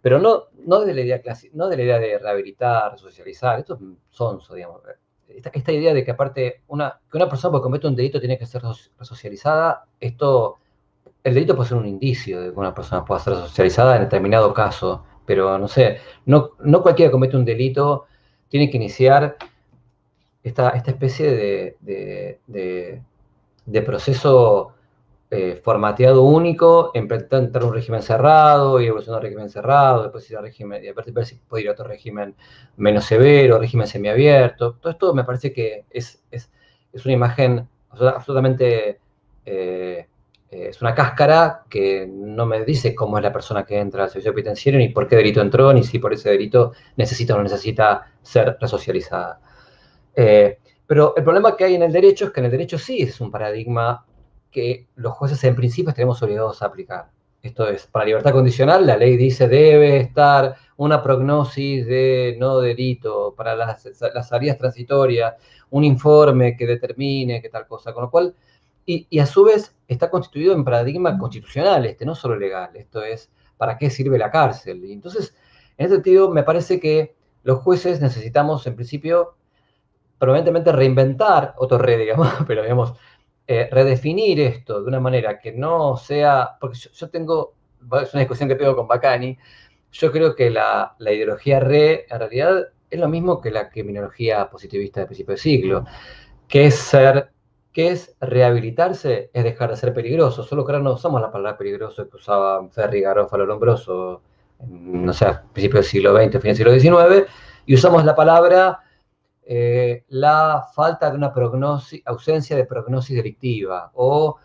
pero no de la idea clásica, no de la idea de rehabilitar, socializar, esto es sonso, digamos. Esta idea de que aparte, que una persona que comete un delito tiene que ser resocializada, el delito puede ser un indicio de que una persona pueda ser socializada en determinado caso, pero no sé, no cualquiera que comete un delito tiene que iniciar esta especie de proceso formateado único, entrar a un régimen cerrado y evolucionar a un régimen cerrado, después ir a régimen, y ver si puede ir a otro régimen menos severo, régimen semiabierto. Todo esto me parece que es una imagen absolutamente... es una cáscara que no me dice cómo es la persona que entra al servicio penitenciario, ni por qué delito entró, ni si por ese delito necesita o no necesita ser resocializada. Pero el problema que hay en el derecho es que en el derecho sí es un paradigma que los jueces en principio estaremos obligados a aplicar. Esto es, para libertad condicional, la ley dice debe estar una prognosis de no delito, para las salidas transitorias, un informe que determine qué tal cosa, con lo cual, y a su vez está constituido en paradigma constitucional, no solo legal, esto es, ¿para qué sirve la cárcel? Y entonces, en ese sentido, me parece que los jueces necesitamos, en principio, permanentemente reinventar, otro digamos, pero digamos, redefinir esto de una manera que no sea, porque yo tengo, es una discusión que tengo con Bacani, yo creo que la ideología en realidad es lo mismo que la criminología positivista de principio de siglo, que es rehabilitarse, es dejar de ser peligroso, solo que ahora no usamos la palabra peligroso que usaban Ferri, Garófalo, Lombroso, no sé, principio del siglo XX, fin del siglo XIX, y usamos la palabra la falta de una ausencia de prognosis delictiva, o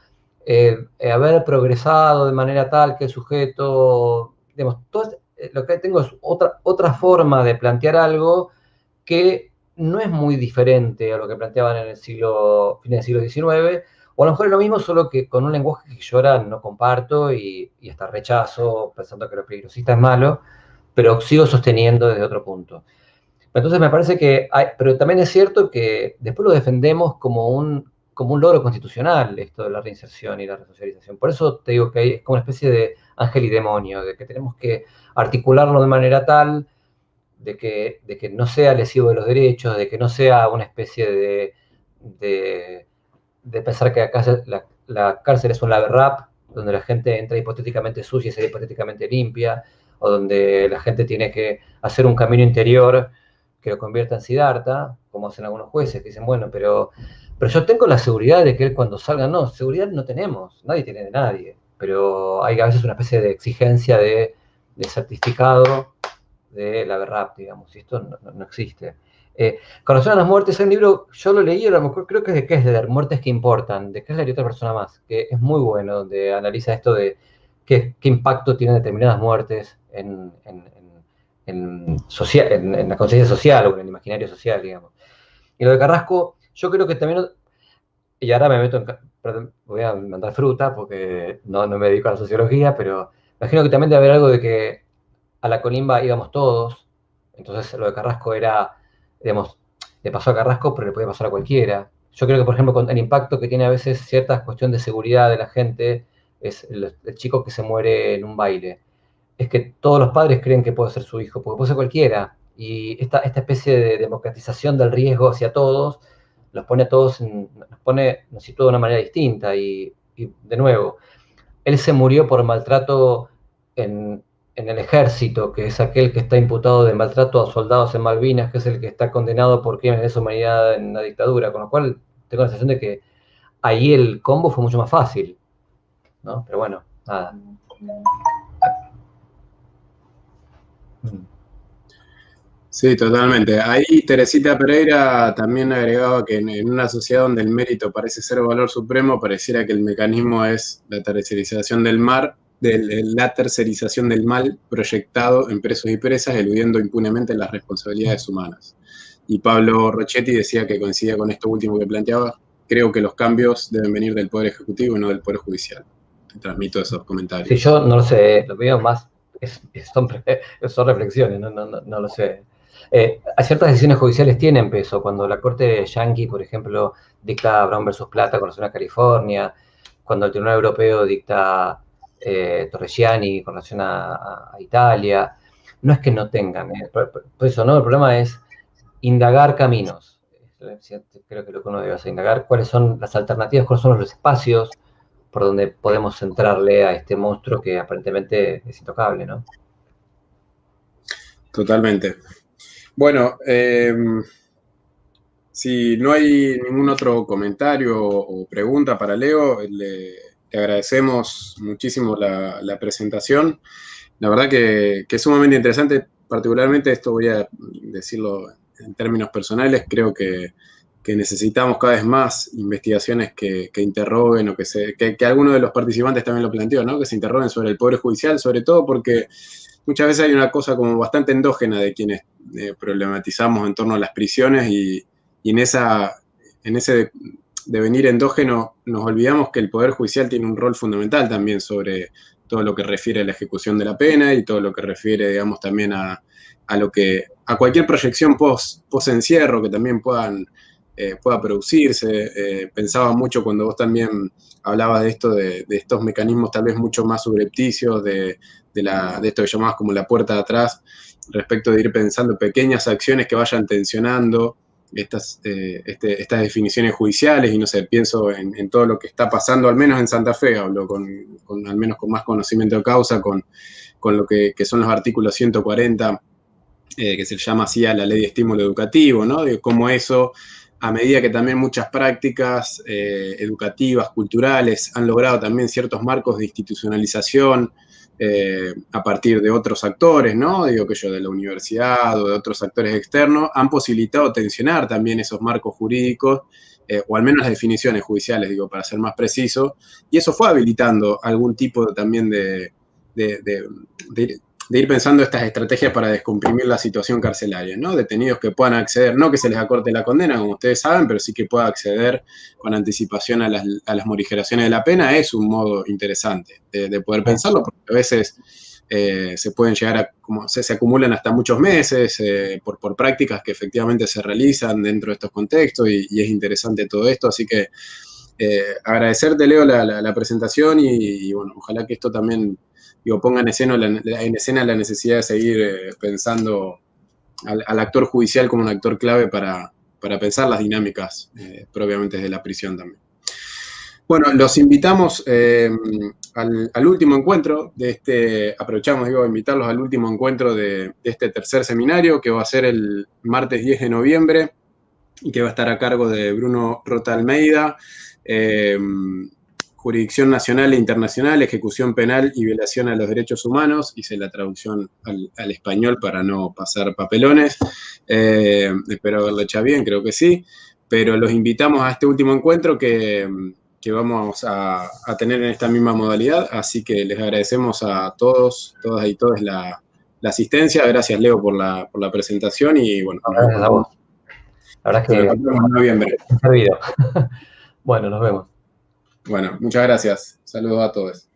haber progresado de manera tal que el sujeto, digamos, lo que tengo es otra forma de plantear algo que no es muy diferente a lo que planteaban en fin del siglo XIX, o a lo mejor es lo mismo, solo que con un lenguaje que yo ahora no comparto y hasta rechazo, pensando que lo peligrosista es malo, pero sigo sosteniendo desde otro punto. Entonces me parece que pero también es cierto que después lo defendemos como como un logro constitucional esto de la reinserción y la resocialización. Por eso te digo que es como una especie de ángel y demonio, de que tenemos que articularlo de manera tal de que no sea lesivo de los derechos, de que no sea una especie de pensar que la cárcel es un laberrap, donde la gente entra hipotéticamente sucia y sale hipotéticamente limpia, o donde la gente tiene que hacer un camino interior que lo convierta en Siddhartha, como hacen algunos jueces, que dicen, bueno, pero yo tengo la seguridad de que él cuando salga, no, seguridad no tenemos, nadie tiene de nadie, pero hay a veces una especie de exigencia de certificado de la Berrap, digamos, y esto no existe. Con relación a las muertes, hay un libro, yo lo leí, a lo mejor creo que es de las muertes que importan, de Kessler y otra persona más, que es muy bueno, donde analiza esto de qué impacto tienen determinadas muertes en la conciencia social o en el imaginario social, digamos. Y lo de Carrasco, yo creo que también, y ahora me meto perdón, voy a mandar fruta porque no me dedico a la sociología, pero imagino que también debe haber algo de que a la colimba íbamos todos, entonces lo de Carrasco era, digamos, le pasó a Carrasco, pero le puede pasar a cualquiera. Yo creo que, por ejemplo, con el impacto que tiene a veces cierta cuestión de seguridad de la gente, es el chico que se muere en un baile. Es que todos los padres creen que puede ser su hijo, porque puede ser cualquiera. Y esta especie de democratización del riesgo hacia todos, los pone a todos, nos sitúa de una manera distinta. Y de nuevo, él se murió por maltrato en el ejército, que es aquel que está imputado de maltrato a soldados en Malvinas, que es el que está condenado por crímenes de lesa humanidad en la dictadura, con lo cual tengo la sensación de que ahí el combo fue mucho más fácil, ¿no? Pero bueno, nada. Sí, totalmente. Ahí Teresita Pereira también agregaba que en una sociedad donde el mérito parece ser valor supremo, pareciera que el mecanismo es la tercerización del la tercerización del mal proyectado en presos y presas, eludiendo impunemente las responsabilidades humanas. Y Pablo Rocchetti decía que coincidía con esto último que planteaba: creo que los cambios deben venir del Poder Ejecutivo y no del Poder Judicial. Te transmito esos comentarios. Sí, yo no lo sé, lo mío más son reflexiones, no lo sé. Ciertas decisiones judiciales tienen peso. Cuando la Corte Yankee, por ejemplo, dicta Brown versus Plata con relación a California, cuando el Tribunal Europeo dicta Torreggiani con relación a Italia, no es que no tengan. Por eso, ¿no? El problema es indagar caminos. Creo que lo que uno debe hacer, indagar cuáles son las alternativas, cuáles son los espacios por donde podemos entrarle a este monstruo que aparentemente es intocable, ¿no? Totalmente. Bueno, si no hay ningún otro comentario o pregunta para Leo, le agradecemos muchísimo la presentación. La verdad que es sumamente interesante, particularmente esto voy a decirlo en términos personales, creo que necesitamos cada vez más investigaciones que interroguen o que alguno de los participantes también lo planteó, ¿no? Que se interroguen sobre el Poder Judicial, sobre todo porque muchas veces hay una cosa como bastante endógena de quienes problematizamos en torno a las prisiones y en ese devenir endógeno nos olvidamos que el Poder Judicial tiene un rol fundamental también sobre todo lo que refiere a la ejecución de la pena y todo lo que refiere, digamos, también a cualquier proyección post-encierro que también pueda producirse. Pensaba mucho cuando vos también hablabas de esto, de estos mecanismos tal vez mucho más subrepticios, de esto que llamabas como la puerta de atrás, respecto de ir pensando pequeñas acciones que vayan tensionando estas definiciones judiciales, y no sé, pienso en todo lo que está pasando, al menos en Santa Fe, hablo al menos con más conocimiento de causa, con lo que son los artículos 140, que se llama así a la ley de estímulo educativo, ¿no? De cómo eso, a medida que también muchas prácticas educativas, culturales, han logrado también ciertos marcos de institucionalización a partir de otros actores, ¿no? Digo que yo, de la universidad o de otros actores externos, han posibilitado tensionar también esos marcos jurídicos, o al menos las definiciones judiciales, digo, para ser más preciso, y eso fue habilitando algún tipo también de ir pensando estas estrategias para descomprimir la situación carcelaria, ¿no? Detenidos que puedan acceder, no que se les acorte la condena, como ustedes saben, pero sí que pueda acceder con anticipación a las morigeraciones de la pena, es un modo interesante de poder pensarlo, porque a veces se pueden llegar a, como se acumulan hasta muchos meses por prácticas que efectivamente se realizan dentro de estos contextos y es interesante todo esto, así que agradecerte, Leo, la presentación y bueno, ojalá que esto también ponga en escena la necesidad de seguir pensando al actor judicial como un actor clave para pensar las dinámicas propiamente desde la prisión también. Bueno, los invitamos al último encuentro de aprovechamos, a invitarlos al último encuentro de este tercer seminario, que va a ser el martes 10 de noviembre, y que va a estar a cargo de Bruno Rota Almeida, Jurisdicción Nacional e Internacional, Ejecución Penal y Violación a los Derechos Humanos. Hice la traducción al español para no pasar papelones. Espero haberlo hecho bien, creo que sí. Pero los invitamos a este último encuentro que vamos a tener en esta misma modalidad. Así que les agradecemos a todos, todas y todos la asistencia. Gracias, Leo, por la presentación y bueno. Gracias a vos. La verdad es que nos encontramos en noviembre. Servido. Bueno, nos vemos. Bueno, muchas gracias. Saludos a todos.